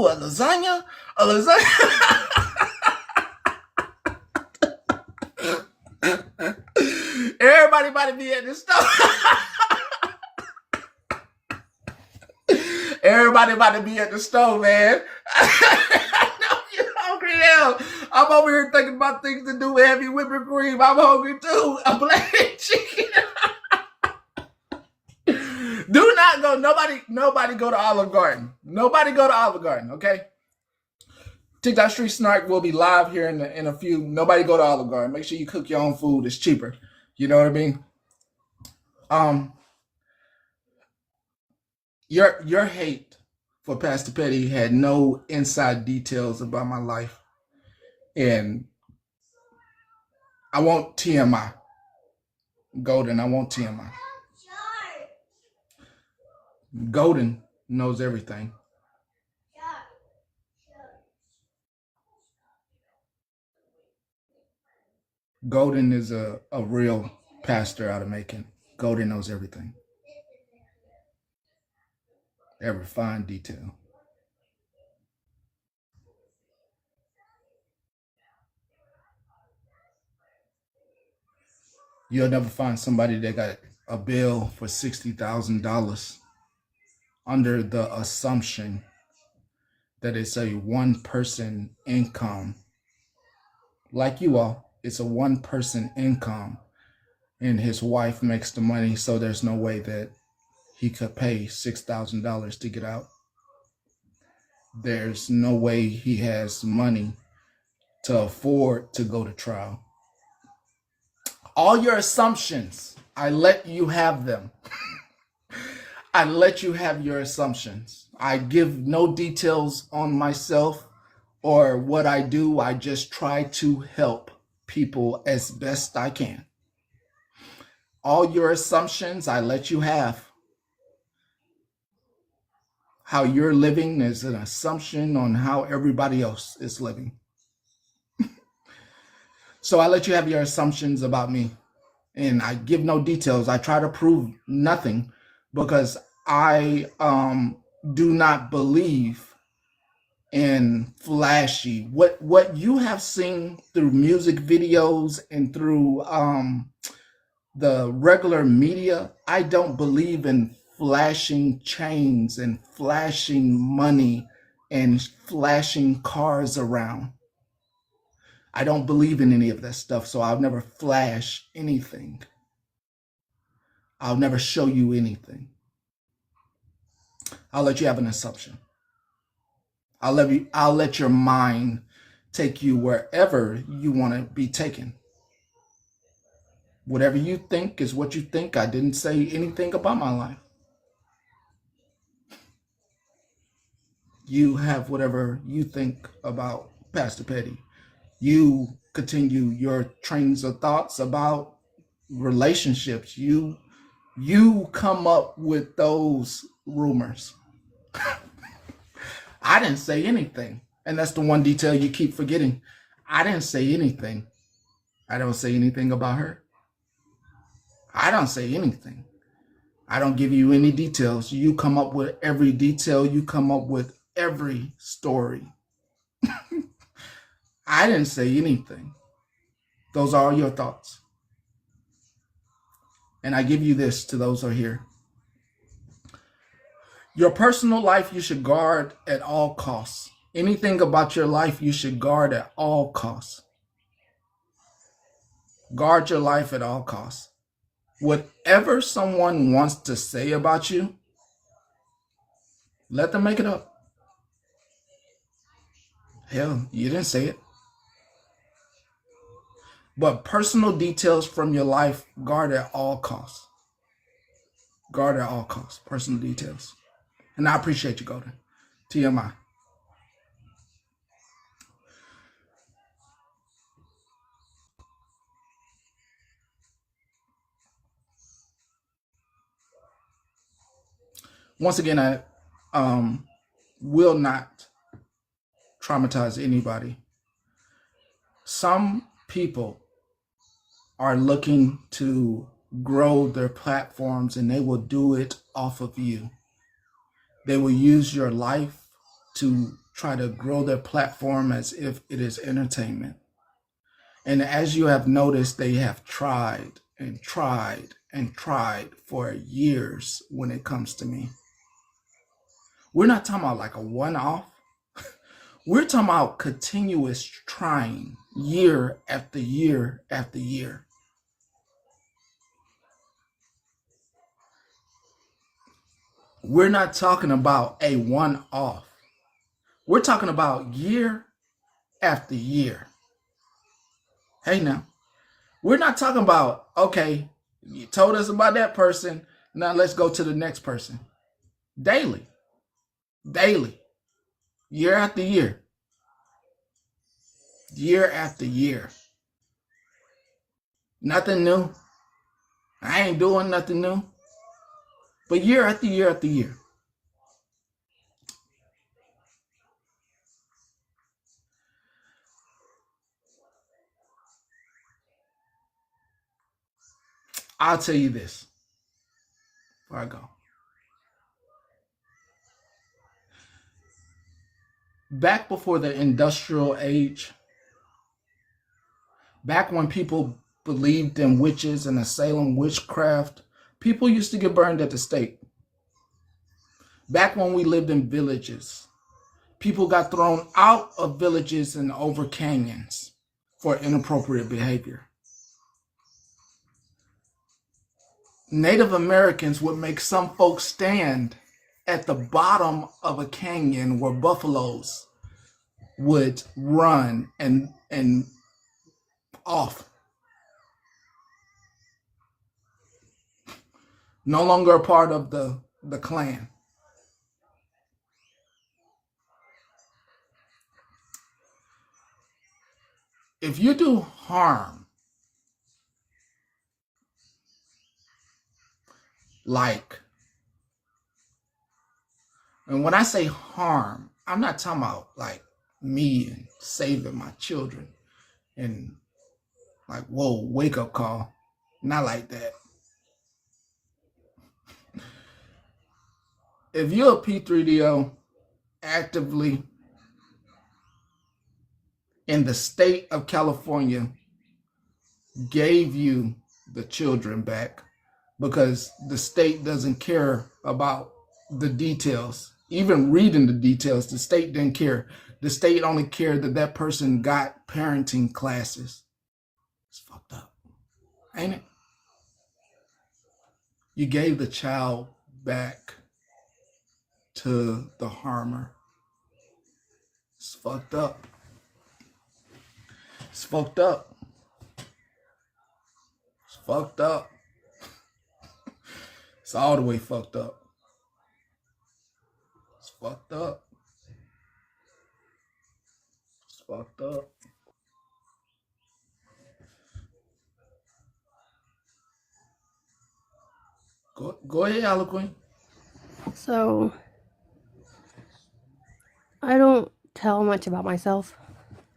a lasagna? A lasagna? Everybody about to be at the store. Everybody about to be at the store, man. I know you're hungry now. I'm over here thinking about things to do with heavy whipping cream. I'm hungry too. I'm black chicken. Do not go. Nobody go to Olive Garden. Nobody go to Olive Garden, okay? TikTok Street Snark will be live here in a few. Nobody go to Olive Garden. Make sure you cook your own food. It's cheaper. You know what I mean? Your hate for Pastor Petty had no inside details about my life. And I want TMI. Golden, I want TMI. Golden knows everything. Golden is a real pastor out of Macon. Golden knows everything. Every fine detail. You'll never find somebody that got a bill for $60,000 under the assumption that it's a one-person income. Like you all, it's a one-person income, and his wife makes the money, so there's no way that he could pay $6,000 to get out. There's no way he has money to afford to go to trial. All your assumptions, I let you have them. I let you have your assumptions. I give no details on myself or what I do. I just try to help people as best I can. All your assumptions, I let you have. How you're living is an assumption on how everybody else is living. So I let you have your assumptions about me, and I give no details. I try to prove nothing because I do not believe in flashy. What you have seen through music videos and through the regular media, I don't believe in flashing chains and flashing money and flashing cars around. I don't believe in any of that stuff, so I'll never flash anything. I'll never show you anything. I'll let you have an assumption. I'll let your mind take you wherever you want to be taken. Whatever you think is what you think. I didn't say anything about my life. You have whatever you think about Pastor Petty. You continue your trains of thoughts about relationships. You come up with those rumors. I didn't say anything. And that's the one detail you keep forgetting. I didn't say anything. I don't say anything about her. I don't say anything. I don't give you any details. You come up with every detail. You come up with every story. I didn't say anything. Those are all your thoughts. And I give you this to those who are here. Your personal life you should guard at all costs. Anything about your life you should guard at all costs. Guard your life at all costs. Whatever someone wants to say about you, let them make it up. Hell, you didn't say it. But personal details from your life, guard at all costs. Guard at all costs. Personal details. And I appreciate you, Golden. TMI. Once again, I will not traumatize anybody. Some people are looking to grow their platforms, and they will do it off of you. They will use your life to try to grow their platform as if it is entertainment. And as you have noticed, they have tried and tried and tried for years when it comes to me. We're not talking about like a one-off. We're talking about continuous trying year after year after year. We're not talking about a one-off. We're talking about year after year. Hey now, we're not talking about, okay, you told us about that person, now let's go to the next person. Daily, year after year, year after year. Nothing new. I ain't doing nothing new. But year after year after year. I'll tell you this before I go. Back before the industrial age, back when people believed in witches and the Salem witchcraft, people used to get burned at the stake. Back when we lived in villages, people got thrown out of villages and over canyons for inappropriate behavior. Native Americans would make some folks stand at the bottom of a canyon where buffaloes would run and off. No longer a part of the clan. If you do harm, like, and when I say harm, I'm not talking about like me and saving my children and like, whoa, wake up call. Not like that. If you're a P3DO actively in the state of California gave you the children back because the state doesn't care about the details. Even reading the details, the state didn't care. The state only cared that that person got parenting classes. It's fucked up, ain't it? You gave the child back to the harmer. It's fucked up. It's fucked up. It's fucked up. It's all the way fucked up. It's fucked up. It's fucked up. Go ahead, Eloquent.
So, I don't tell much about myself.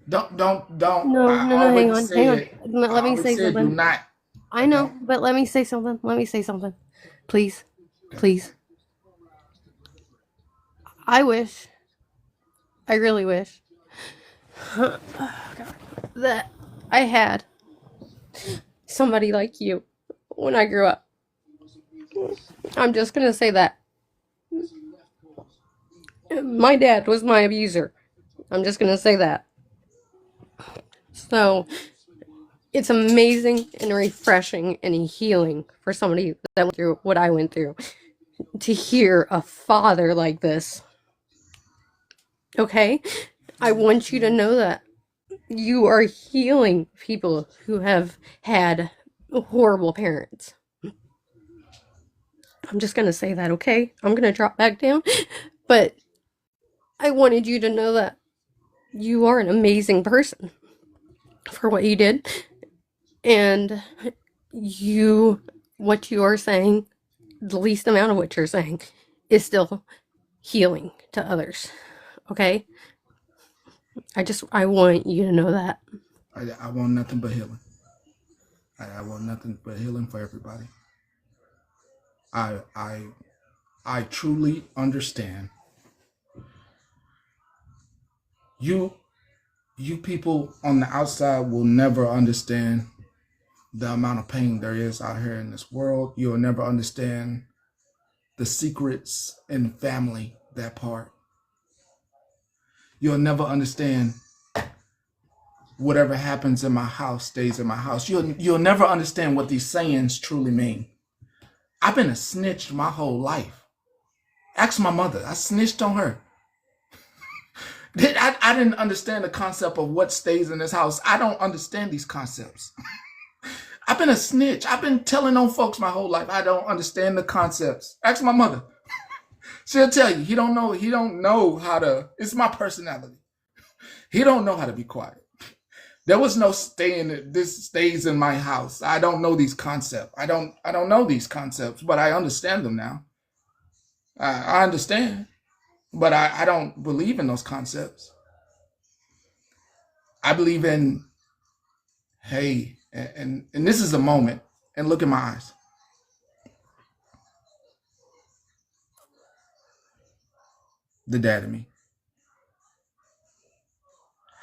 Don't.
No,
I
hang
already
on.
said.
Let me say
Do
something.
not.
I know, but let me say something. Please. Please. I really wish that I had somebody like you when I grew up. I'm just gonna say that. My dad was my abuser. I'm just gonna say that. So, it's amazing and refreshing and healing for somebody that went through what I went through to hear a father like this. Okay? I want you to know that you are healing people who have had horrible parents. I'm just gonna say that, okay? I'm gonna drop back down. But I wanted you to know that you are an amazing person for what you did. And what you are saying, the least amount of what you're saying, is still healing to others. Okay? I want you to know that.
I want nothing but healing. I want nothing but healing for everybody. I truly understand. You You people on the outside will never understand the amount of pain there is out here in this world. You'll never understand the secrets in family, that part. You'll never understand whatever happens in my house stays in my house. You'll never understand what these sayings truly mean. I've been a snitch my whole life. Ask my mother. I snitched on her. I didn't understand the concept of what stays in this house. I don't understand these concepts. I've been a snitch. I've been telling on folks my whole life. I don't understand the concepts. Ask my mother. She'll tell you. He don't know how to. It's my personality. He don't know how to be quiet. There was no staying. This stays in my house. I don't know these concepts. I don't know these concepts, but I understand them now. I understand, but I don't believe in those concepts. I believe in, hey, and this is a moment, and look in my eyes. The dad in me.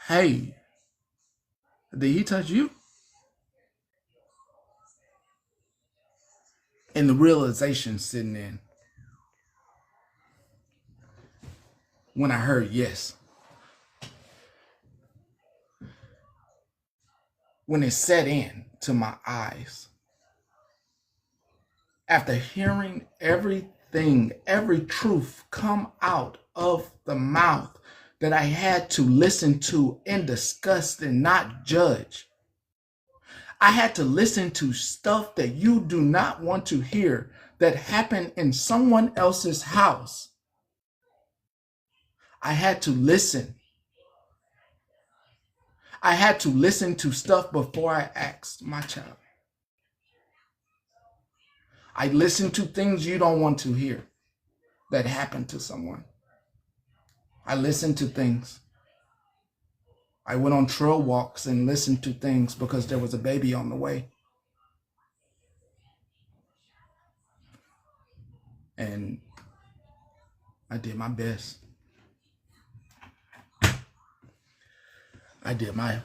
Hey, did he touch you? And the realization sitting in when I heard yes. When it set in to my eyes. After hearing everything, every truth come out of the mouth that I had to listen to and discuss and not judge. I had to listen to stuff that you do not want to hear that happened in someone else's house. I had to listen. I had to listen to stuff before I asked my child. I listened to things you don't want to hear that happened to someone. I listened to things. I went on trail walks and listened to things because there was a baby on the way. And I did my best. I did my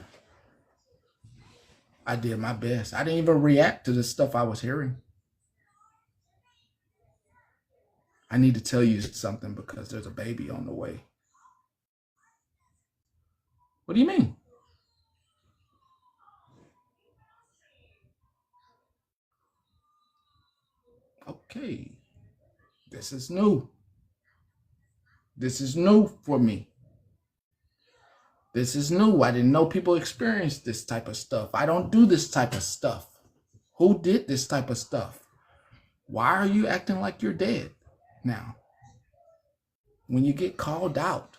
best. I didn't even react to the stuff I was hearing. I need to tell you something because there's a baby on the way. What do you mean? Okay. This is new. This is new for me. This is new. I didn't know people experience this type of stuff. I don't do this type of stuff. Who did this type of stuff? Why are you acting like you're dead now? When you get called out.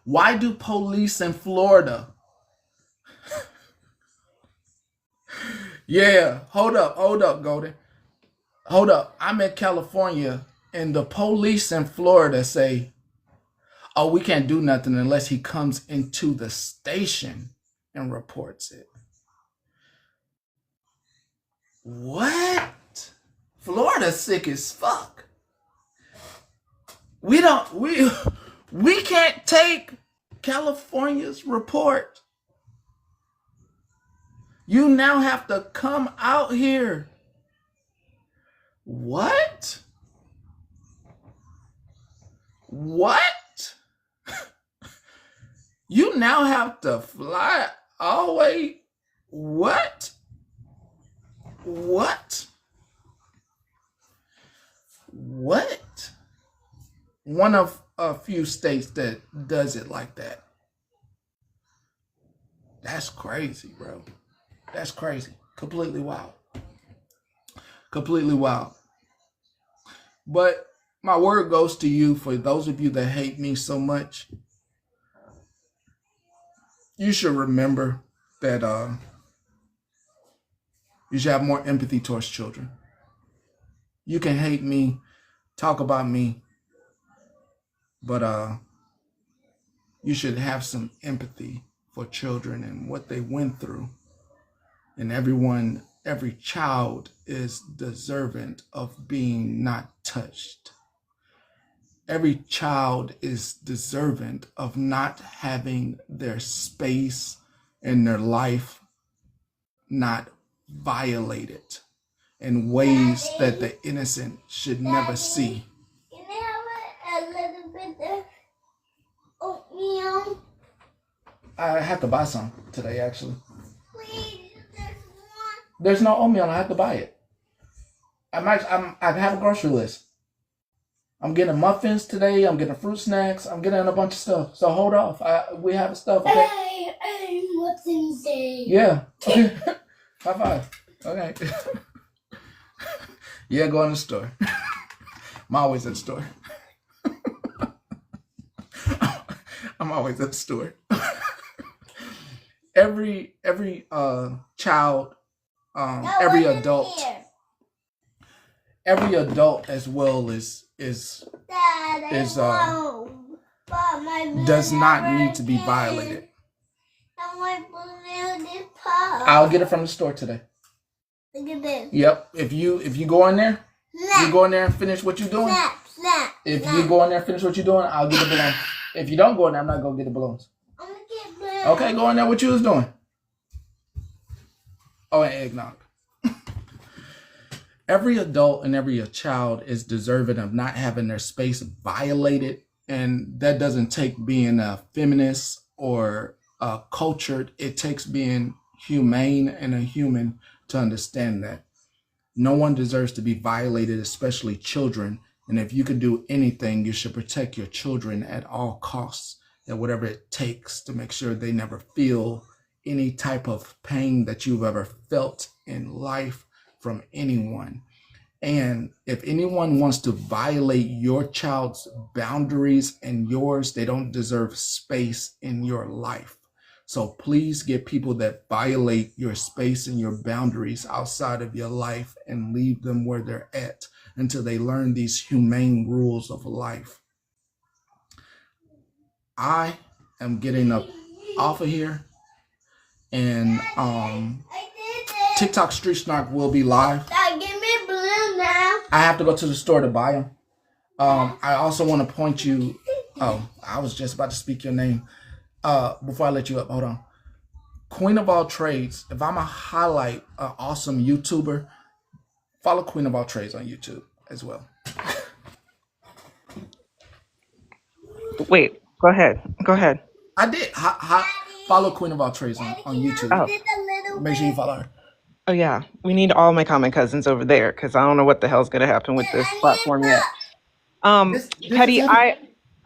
Why do police in Florida? Yeah, hold up, Golden. Hold up. I'm in California and the police in Florida say, oh, we can't do nothing unless he comes into the station and reports it. What? Florida's sick as fuck. We can't take California's report. You now have to come out here. What? What? You now have to fly all the way. What? What? What? One of a few states that does it like that. That's crazy, bro. That's crazy. Completely wild. Completely wild. But my word goes to you, for those of you that hate me so much. You should remember that you should have more empathy towards children. You can hate me, talk about me, but you should have some empathy for children and what they went through. And every child is deserving of being not touched. every child is deserving of not having their space and their life not violated in ways that the innocent should never see.
Can I have a little bit of oatmeal?
I have to buy some today, actually.
Please, there's one.
There's no oatmeal. I have to buy it. I have a grocery list. I'm getting muffins today. I'm getting fruit snacks. I'm getting a bunch of stuff. So hold off. We have stuff. Okay.
Hey, what's in there?
Yeah. Okay. High five. Okay. Yeah, go in the store. I'm always at the store. I'm always at the store. Every child, every adult, as well is does not need to be violated. I'll get it from the store today.
Look at this.
Yep. If you go in there, you go in there and finish what you're doing. If you go in there and finish what you're doing, I'll get the balloon. If you don't go in there, I'm not gonna get the balloons.
I'm gonna get balloons.
Okay, go in there. What you was doing? Oh, and eggnog. Every adult and every child is deserving of not having their space violated, and that doesn't take being a feminist or cultured. It takes being humane and a human to understand that no one deserves to be violated, especially children. And if you can do anything, you should protect your children at all costs, and whatever it takes to make sure they never feel any type of pain that you've ever felt in life from anyone. And if anyone wants to violate your child's boundaries and yours, they don't deserve space in your life. So please get people that violate your space and your boundaries outside of your life and leave them where they're at until they learn these humane rules of life. I am getting up off of here, and TikTok Street Snark will be live.
Dad, give me a balloon now.
I have to go to the store to buy them. I also want to point you. Oh, I was just about to speak your name. Before I let you up, hold on. Queen of all trades. If I'm a highlight an awesome YouTuber, follow Queen of all trades on YouTube as well.
Wait, go ahead.
I did. Follow Queen of all trades on YouTube.
Oh.
Make sure you follow her.
Oh yeah, we need all my common cousins over there because I don't know what the hell's gonna happen with this platform yet.
This
Petty,
is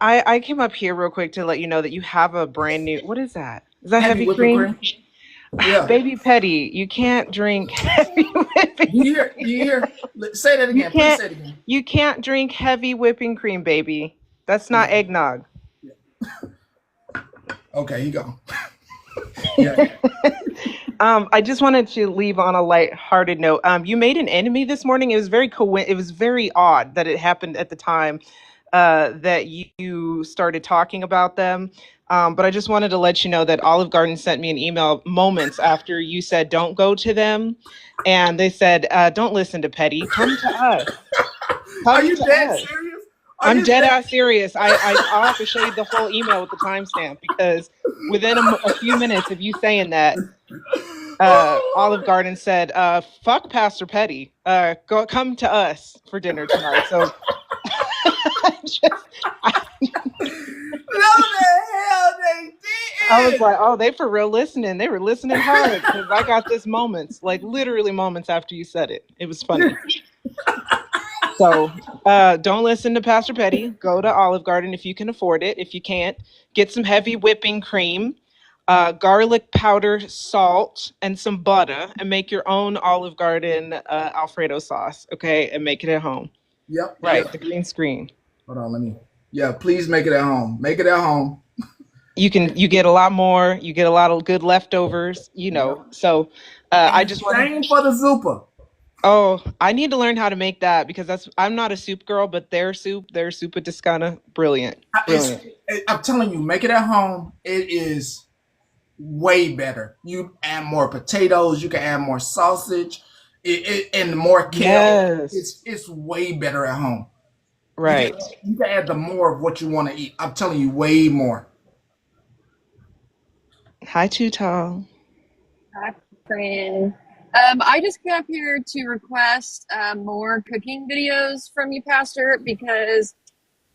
I came up here real quick to let you know that you have a brand new. What is that? Is that heavy
whipping
cream?
Yeah.
Baby Petty, you can't drink heavy whipping.
You hear? Say that again. Please say it again.
You can't drink heavy whipping cream, baby. That's not eggnog.
Okay, you go. Yeah.
I just wanted to leave on a light-hearted note. You made an enemy this morning. It was very odd that it happened at the time that you started talking about them. But I just wanted to let you know that Olive Garden sent me an email moments after you said don't go to them, and they said don't listen to Petty. Come to us.
Are you dead serious?
I'm dead ass serious. I'll have to show you the whole email with the timestamp because within a few minutes of you saying that, Olive Garden said, "Fuck Pastor Petty. Come to us for dinner tonight." So, I was like, "Oh, they for real listening. They were listening hard because I got this moments, like literally moments after you said it. It was funny." So don't listen to Pastor Petty. Go to Olive Garden if you can afford it. If you can't, get some heavy whipping cream, garlic powder, salt, and some butter, and make your own Olive Garden Alfredo sauce. Okay, and make it at home.
Yep.
Right,
Yep.
the green screen.
Hold on, Yeah, please make it at home. Make it at home.
You get a lot more. You get a lot of good leftovers. So I just want.
Same for the Zupa.
Oh, I need to learn how to make that because I'm not a soup girl, but their soup is kind of brilliant.
I'm telling you, make it at home. It is way better. You add more potatoes, you can add more sausage, and more kale.
Yes.
It's way better at home.
Right.
You can add the more of what you want to eat. I'm telling you, way more.
Hi, Too Tall.
Hi, friend. I just came up here to request more cooking videos from you, Pastor, because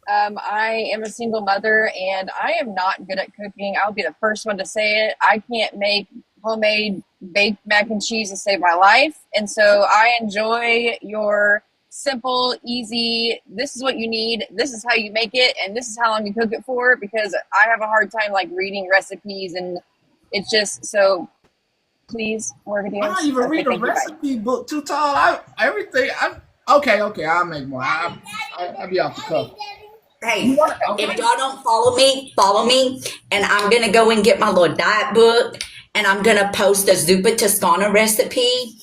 I am a single mother and I am not good at cooking. I'll be the first one to say it. I can't make homemade baked mac and cheese to save my life. And so I enjoy your simple, easy, this is what you need, this is how you make it, and this is how long you cook it for, because I have a hard time like reading recipes, and it's just so please more videos.
I don't even
Okay,
read a
thank you, bye.
recipe book. Too tall. Everything. Okay. I'll make more. I'll be off the cuff.
Hey, if y'all don't follow me, and I'm gonna go and get my little diet book, and I'm gonna post a zuppa toscana recipe.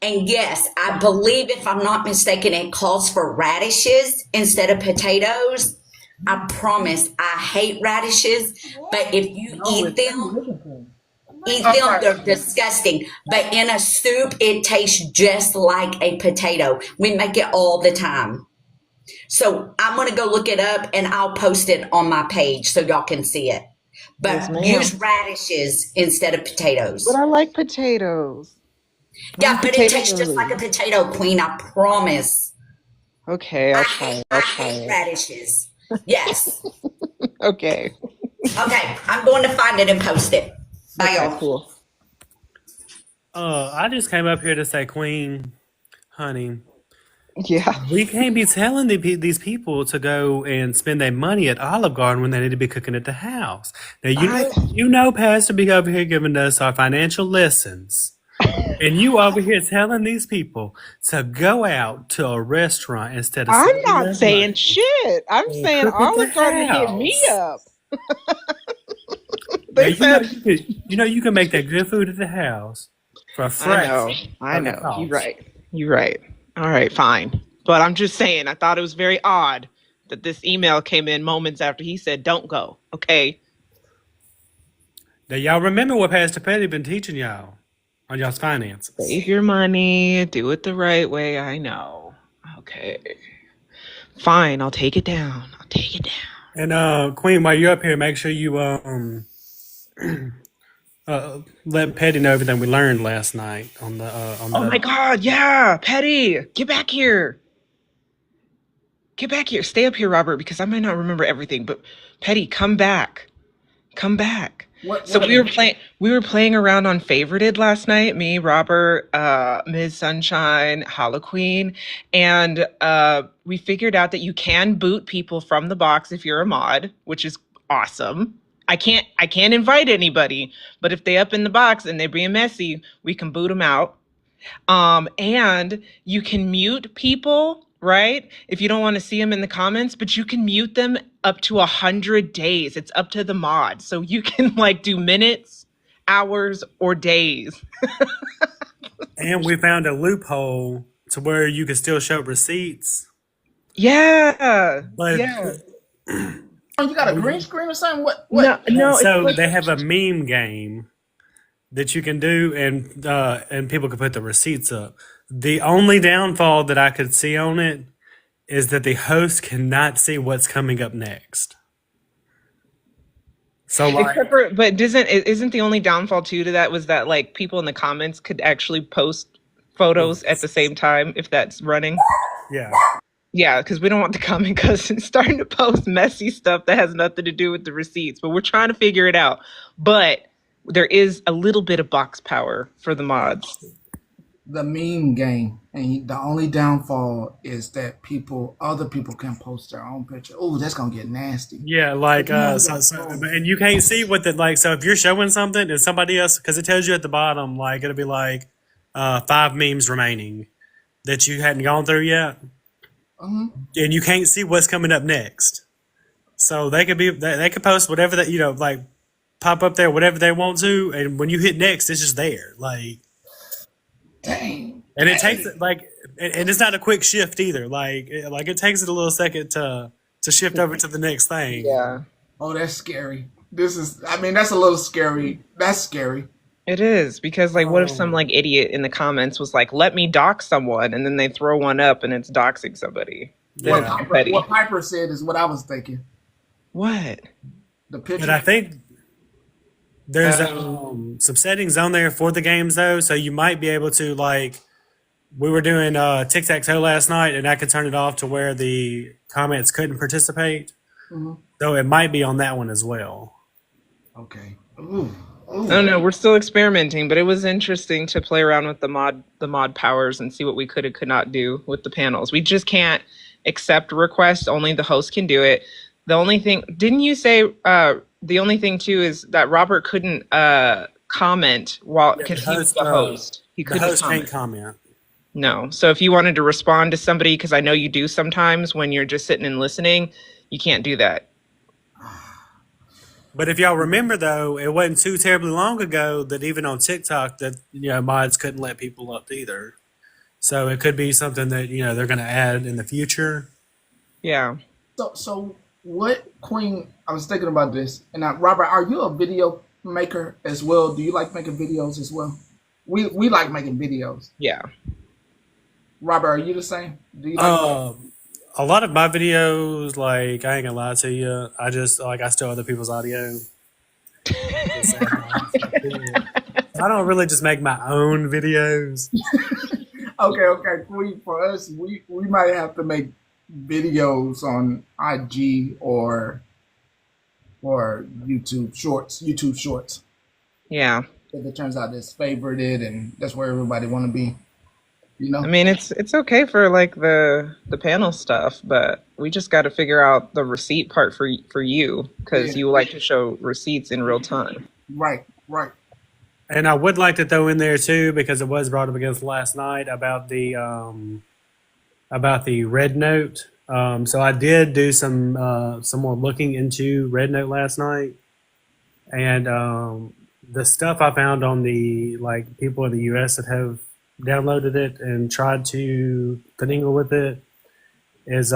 And yes, I believe, if I'm not mistaken, it calls for radishes instead of potatoes. I promise, I hate radishes, but if you eat them, they're disgusting. But in a soup, it tastes just like a potato. We make it all the time. So I'm going to go look it up and I'll post it on my page so y'all can see it.
Yes,
But
ma'am.
use radishes instead of potatoes.
But I like potatoes.
Yeah,
I'm
but it
potato
tastes just like a
girly.
potato, Queen. I promise.
Okay, I'll try it.
I
I'll try
hate
it.
radishes. Yes.
Okay.
Okay, I'm going to find it and post it. Bye,
Okay,
y'all.
cool.
I just came up here to say, Queen, honey,
Yeah.
we can't be telling these people to go and spend their money at Olive Garden when they need to be cooking at the house. Now you know, Pastor be over here giving us our financial lessons, and you over here telling these people to go out to a restaurant instead of
I'm
saving
not
their
saying
money
shit. I'm
and
saying
cook at the
Olive Garden hit me
house.
up.
Now
They said,
you can make that good food at the house for a fraction
I
of the
know. You're
cost.
right. You're right. All right, fine. But I'm just saying, I thought it was very odd that this email came in moments after he said, don't go. Okay.
Now y'all remember what Pastor Petty been teaching y'all on y'all's finances.
Save your money. Do it the right way. I know. Okay. Fine. I'll take it down. I'll take it down.
And Queen, while you're up here, make sure you let Petty know everything we learned last night on the
Oh my God. Yeah. Petty, get back here. Get back here. Stay up here, Robert, because I might not remember everything. But Petty, come back. Come back. So we were playing around on Favorited last night, me, Robert, Ms. Sunshine, Halloween, and we figured out that you can boot people from the box if you're a mod, which is awesome. I can't invite anybody, but if they up in the box and they're being messy, we can boot them out. And you can mute people, right? If you don't want to see them in the comments, but you can mute them up to 100 days. It's up to the mod. So you can like do minutes, hours, or days.
and we found a loophole to where you can still show receipts.
Yeah.
But
yeah.
Oh, you got a green screen or something? What?
No.
So
It's
they have a meme game that you can do, and people can put the receipts up. The only downfall that I could see on it is that the host cannot see what's coming up next. So like,
but isn't the only downfall too to that was that like people in the comments could actually post photos at the same time if that's running?
Yeah.
Yeah, because we don't want the comment cousin starting to post messy stuff that has nothing to do with the receipts. But we're trying to figure it out. But there is a little bit of box power for the mods.
The meme game, and the only downfall is that other people can post their own picture. Oh, that's gonna get nasty.
Yeah, like and you can't see what the like. So if you're showing something and somebody else, because it tells you at the bottom, like it'll be like 5 memes remaining that you hadn't gone through yet, and you can't see what's coming up next. So they could post whatever that like pop up there whatever they want to, and when you hit next, it's just there. Like,
dang.
And it takes like, and it's not a quick shift either. Like it takes it a little second to shift over to the next thing.
Yeah.
Oh, that's scary. That's a little scary. That's scary.
It is, because like what if some idiot in the comments was like, let me dox someone, and then they throw one up and it's doxing somebody? than Petty.
What Piper said is what I was thinking.
What?
The picture.
But I think there's some settings on there for the games though, so you might be able to like. We were doing tic-tac-toe last night, and I could turn it off to where the comments couldn't participate.
Mm-hmm.
So it might be on that one as well.
Okay. Ooh.
I don't know. We're still experimenting, but it was interesting to play around with the mod powers and see what we could and could not do with the panels. We just can't accept requests. Only the host can do it. The only thing, didn't you say? The only thing too is that Robert couldn't comment while because he was the host. He couldn't.
The host can't comment.
No. So if you wanted to respond to somebody, because I know you do sometimes when you're just sitting and listening, you can't do that.
But if y'all remember, though, it wasn't too terribly long ago that even on TikTok that mods couldn't let people up either. So it could be something that they're going to add in the future.
Yeah.
So what, Queen? I was thinking about this, and Robert, are you a video maker as well? Do you like making videos as well? We like making videos.
Yeah.
Robert, are you the same? Do you like
a lot of my videos, like, I ain't gonna lie to you, I just I steal other people's audio. I don't really just make my own videos.
Okay. For us, we might have to make videos on IG or YouTube Shorts.
Yeah.
If it turns out it's favorited and that's where everybody want to be.
I mean, it's okay for like the panel stuff, but we just got to figure out the receipt part for you because you like to show receipts in real time.
Right.
And I would like to throw in there too, because it was brought up against last night about the Red Note. So I did do some more looking into Red Note last night, and the stuff I found on the people in the U.S. that have downloaded it and tried to finagle with it is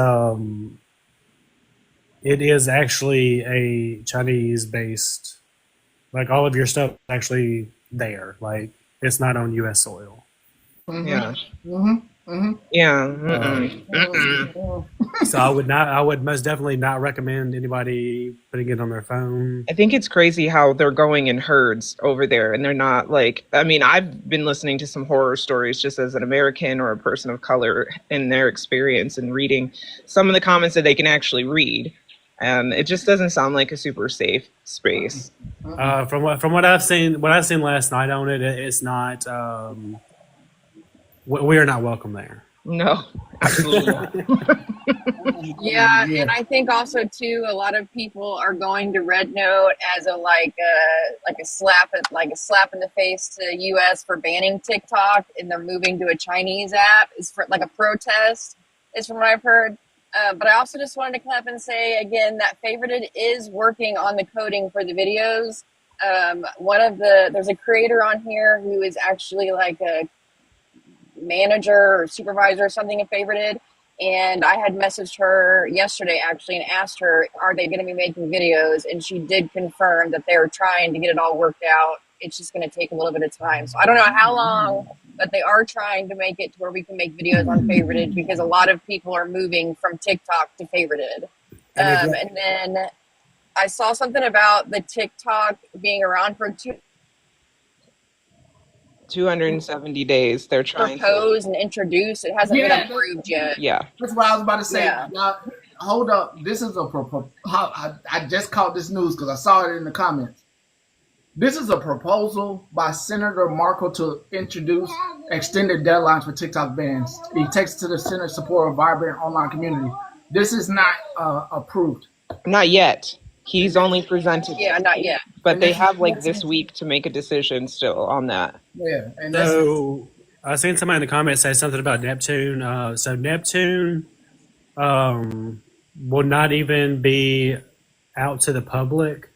it is actually a Chinese based, all of your stuff is actually there, it's not on U.S. soil.
Mm-hmm.
Yeah.
Mm-hmm.
Yeah.
So I would most definitely not recommend anybody putting it on their phone.
I think it's crazy how they're going in herds over there, and they're not I've been listening to some horror stories just as an American or a person of color in their experience and reading some of the comments that they can actually read. And it just doesn't sound like a super safe space.
From what I've seen last night on it, it's not. We are not welcome there.
No, absolutely not.
Yeah, and I think also too, a lot of people are going to Red Note as a slap in the face to U.S. for banning TikTok, and they're moving to a Chinese app. Is for a protest. Is from what I've heard. But I also just wanted to come up and say again that Favorited is working on the coding for the videos. There's a creator on here who is actually a manager or supervisor or something at Favorited, and I had messaged her yesterday actually and asked her, are they going to be making videos? And she did confirm that they're trying to get it all worked out. It's just going to take a little bit of time, so I don't know how long, but they are trying to make it to where we can make videos on Favorited because a lot of people are moving from TikTok to Favorited. And then I saw something about the TikTok being around for
270 days. They're trying
propose and introduce. It hasn't been approved yet.
Yeah.
That's what I was about to say.
Yeah.
Now, hold up. This is I just caught this news because I saw it in the comments. This is a proposal by Senator Marco to introduce extended deadlines for TikTok bans. He takes to the Senate support a vibrant online community. This is not approved.
Not yet. He's only presented.
Yeah, not yet.
But they have this week to make a decision still on that.
Yeah. And
so I seen somebody in the comments say something about Neptune. So Neptune will not even be out to the public.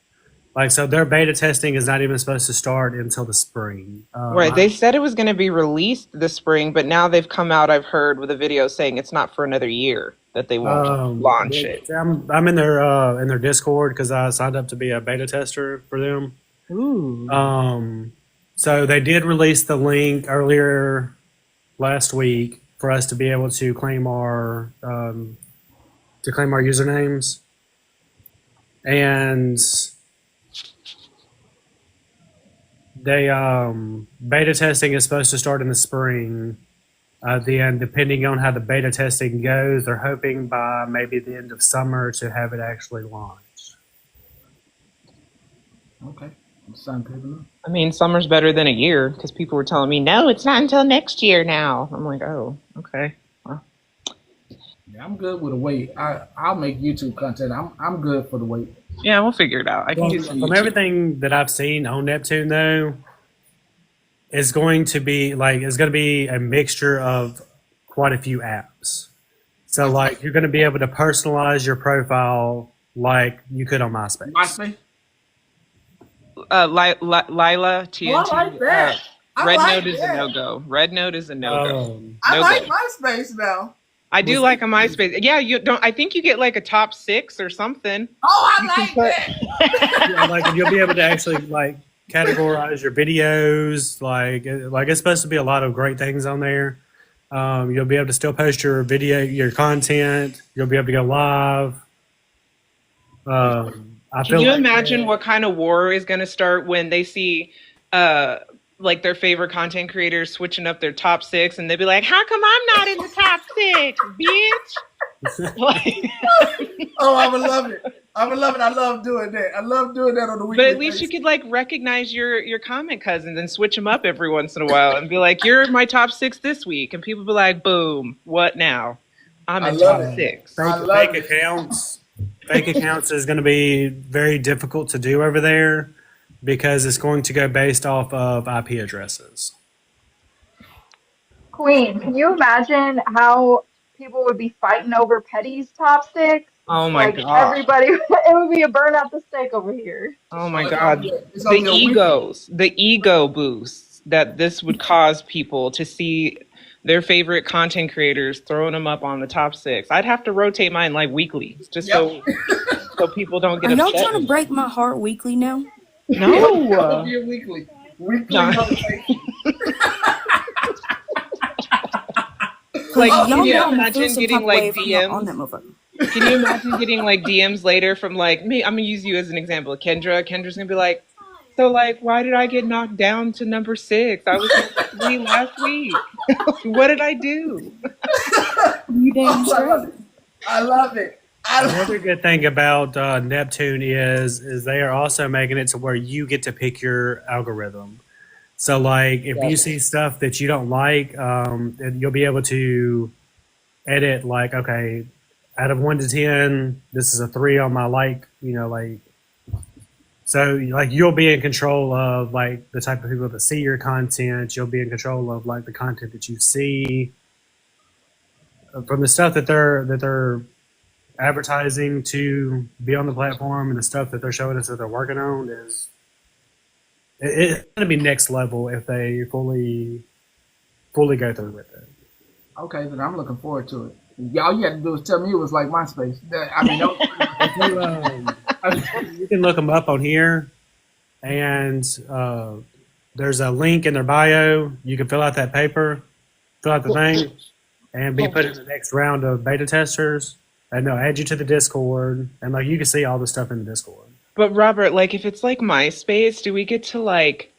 So their beta testing is not even supposed to start until the spring.
Right. They said it was going to be released this spring, but now they've come out, I've heard, with a video saying it's not for another year that they won't launch it.
I'm in their Discord because I signed up to be a beta tester for them.
Ooh.
So they did release the link earlier last week for us to be able to claim our to claim our usernames. And they beta testing is supposed to start in the spring. Then, depending on how the beta testing goes, they're hoping by maybe the end of summer to have it actually launched.
Okay. Sound good enough.
I mean, summer's better than a year because people were telling me, no, it's not until next year now. I'm like, oh, okay. Well,
Yeah, I'm good with the wait. I'll make YouTube content. I'm good for the wait.
yeah, we'll figure it out. I can do some
From
YouTube.
everything that I've seen on Neptune, though, it's going to be a mixture of quite a few apps. So, like, you're going to be able to personalize your profile like you could on MySpace.
MySpace.
Lila, TNT.
Oh, I like that.
Red
like
Note is
that.
a no-go. Red Note is a no-go.
I
No
like
go.
MySpace now.
I do like a MySpace. Yeah, you don't. I think you get like a top 6 or something.
Oh, I like that.
Yeah, like, and you'll be able to actually like categorize your videos. Like it's supposed to be a lot of great things on there. You'll be able to still post your your content. You'll be able to go live.
Can you imagine what kind of war is going to start when they see like their favorite content creators switching up their top 6 and they'll be like, how come I'm not in the top 6, bitch?
Oh, I would love it. I would love it. I love doing that. I love doing that on the weekend.
But at least you could like recognize your comment cousins and switch them up every once in a while and be like, you're my top 6 this week. And people be like, boom, what now? I'm in top 6.
Fake accounts. Fake accounts is going to be very difficult to do over there because it's going to go based off of IP addresses.
Queen, can you imagine how people would be fighting over Petty's top 6?
Oh my god!
Everybody, it would be a burn at the stake over here.
Oh my god! The ego boosts that this would cause people to see their favorite content creators throwing them up on the top 6. I'd have to rotate mine like weekly, just so people don't get
upset. Are y'all trying to break my heart weekly now?
No.
Weekly.
No.
Like,
can you
y'all
imagine getting like DMs?
On that motherfucker.
Can you imagine getting like DMs later from like me? I'm gonna use you as an example. Kendra's gonna be like, so like, why did I get knocked down to number 6? I was number 3 last week. What did I do?
You damn straight.
I love it.
Another good thing about Neptune is they are also making it to where you get to pick your algorithm. So, like, if you see stuff that you don't like, you'll be able to edit, like, okay, out of 1 to 10, this is a 3 on my like, so, like, you'll be in control of, like, the type of people that see your content. You'll be in control of, like, the content that you see. From the stuff that they're advertising to be on the platform and the stuff that they're showing us that they're working on it's going to be next level if they fully go through with it.
Okay, then I'm looking forward to it. All you had to do was tell me it was like MySpace.
You can look them up on here, and there's a link in their bio. You can fill out that paper, fill out the thing, and be put in the next round of beta testers. And they'll add you to the Discord, and like you can see all the stuff in the Discord.
But Robert, like if it's like MySpace, do we get to like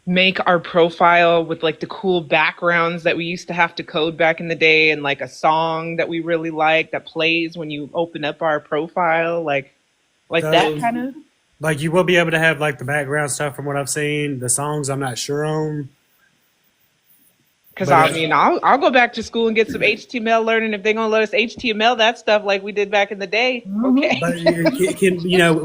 make our profile with like the cool backgrounds that we used to have to code back in the day, and like a song that we really like that plays when you open up our profile, like so, that kind of?
Like you will be able to have like the background stuff from what I've seen. The songs I'm not sure on.
Because I mean, I'll go back to school and get some HTML learning if they're gonna let us HTML that stuff like we did back in the day. Okay.
But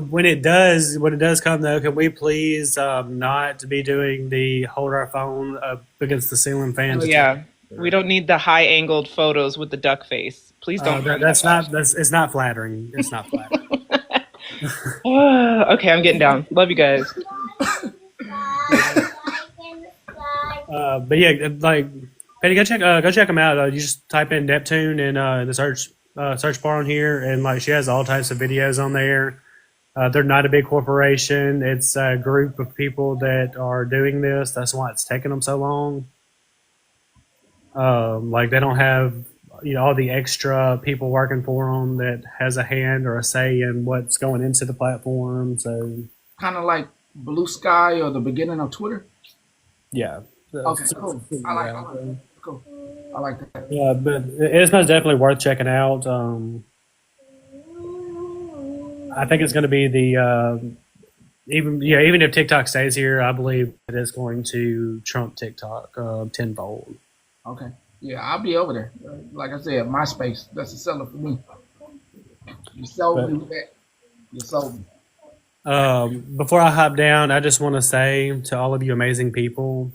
when it does come though, can we please not be doing the hold our phone up against the ceiling fan?
Oh, yeah, we don't need the high angled photos with the duck face. Please don't.
It's not flattering. It's not flattering.
Okay, I'm getting down. Love you guys.
But yeah, like Penny, go check them out. You just type in Neptune in the search bar on here, and like she has all types of videos on there. They're not a big corporation; it's a group of people that are doing this. That's why it's taking them so long. Like they don't have all the extra people working for them that has a hand or a say in what's going into the platform. So
Kind of like Blue Sky or the beginning of Twitter.
yeah,
Okay, cool. I like
yeah,
cool. I like that.
yeah, but it's most definitely worth checking out. I think it's going to be even if TikTok stays here, I believe it is going to trump TikTok tenfold.
Okay. Yeah, I'll be over there. Like I said, MySpace. That's a seller for me. You sold me with that. You sold me.
Before I hop down, I just want to say to all of you amazing people,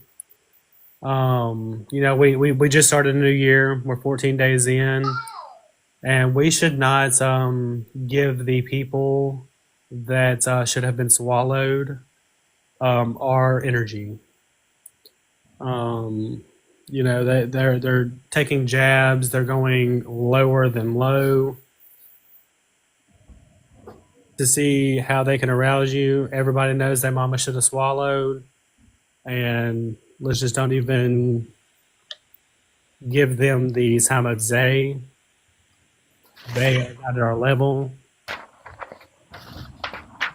we just started a new year. We're 14 days in, and we should not give the people that should have been swallowed our energy. They're taking jabs. They're going lower than low to see how they can arouse you. Everybody knows their mama should have swallowed, and let's just don't even give them the time of day. They are not at our level.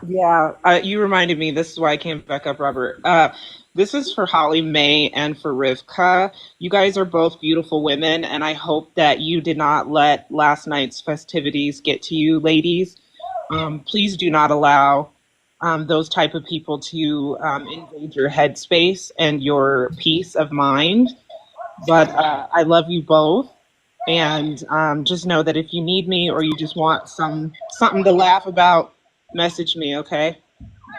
Yeah, you reminded me. This is why I came back up, Robert. This is for Holly May and for Rivka. You guys are both beautiful women, and I hope that you did not let last night's festivities get to you, ladies. Please do not allow those type of people to invade your headspace and your peace of mind. But I love you both, and just know that if you need me or you just want something to laugh about, message me, okay?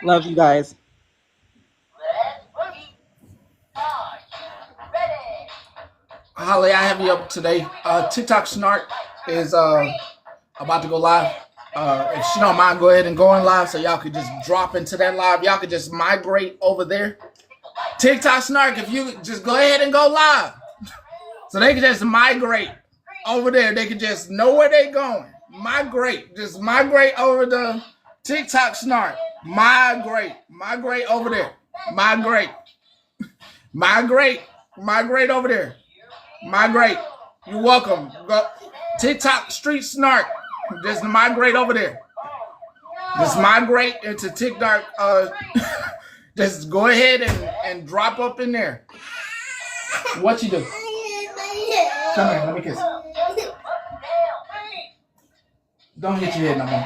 Love you guys.
Holly, I have you up today. TikTok Snark is about to go live. If she don't mind, go ahead and go in live so y'all could just drop into that live. Y'all could just migrate over there. TikTok Snark, if you just go ahead and go live. So they can just migrate over there. They can just know where they're going. Migrate. Just migrate over the TikTok Snark. Migrate. Migrate over there. Migrate. Migrate. Migrate over there. Migrate. You're welcome. Go. TikTok Street Snark. Just migrate over there. Just migrate into TikTok. Just go ahead and drop up in there. What you do? Come here, let me kiss you. Don't hit your head no more.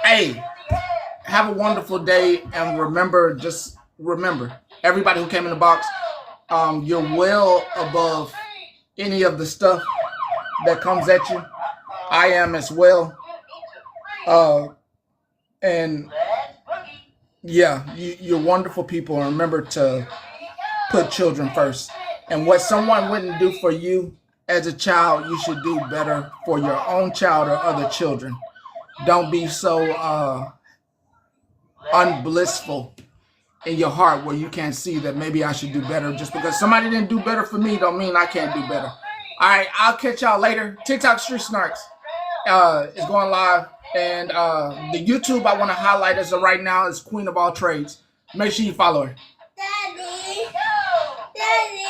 Hey, have a wonderful day, and remember, everybody who came in the box, you're well above any of the stuff that comes at you. I am as well. And yeah, you're wonderful people, and remember to put children first. And what someone wouldn't do for you as a child, you should do better for your own child or other children. Don't be so unblissful in your heart where you can't see that maybe I should do better. Just because somebody didn't do better for me don't mean I can't do better. All right, I'll catch y'all later. TikTok Street Snarks is going live. And the YouTube I want to highlight as of right now is Queen of All Trades. Make sure you follow her. Daddy. Daddy.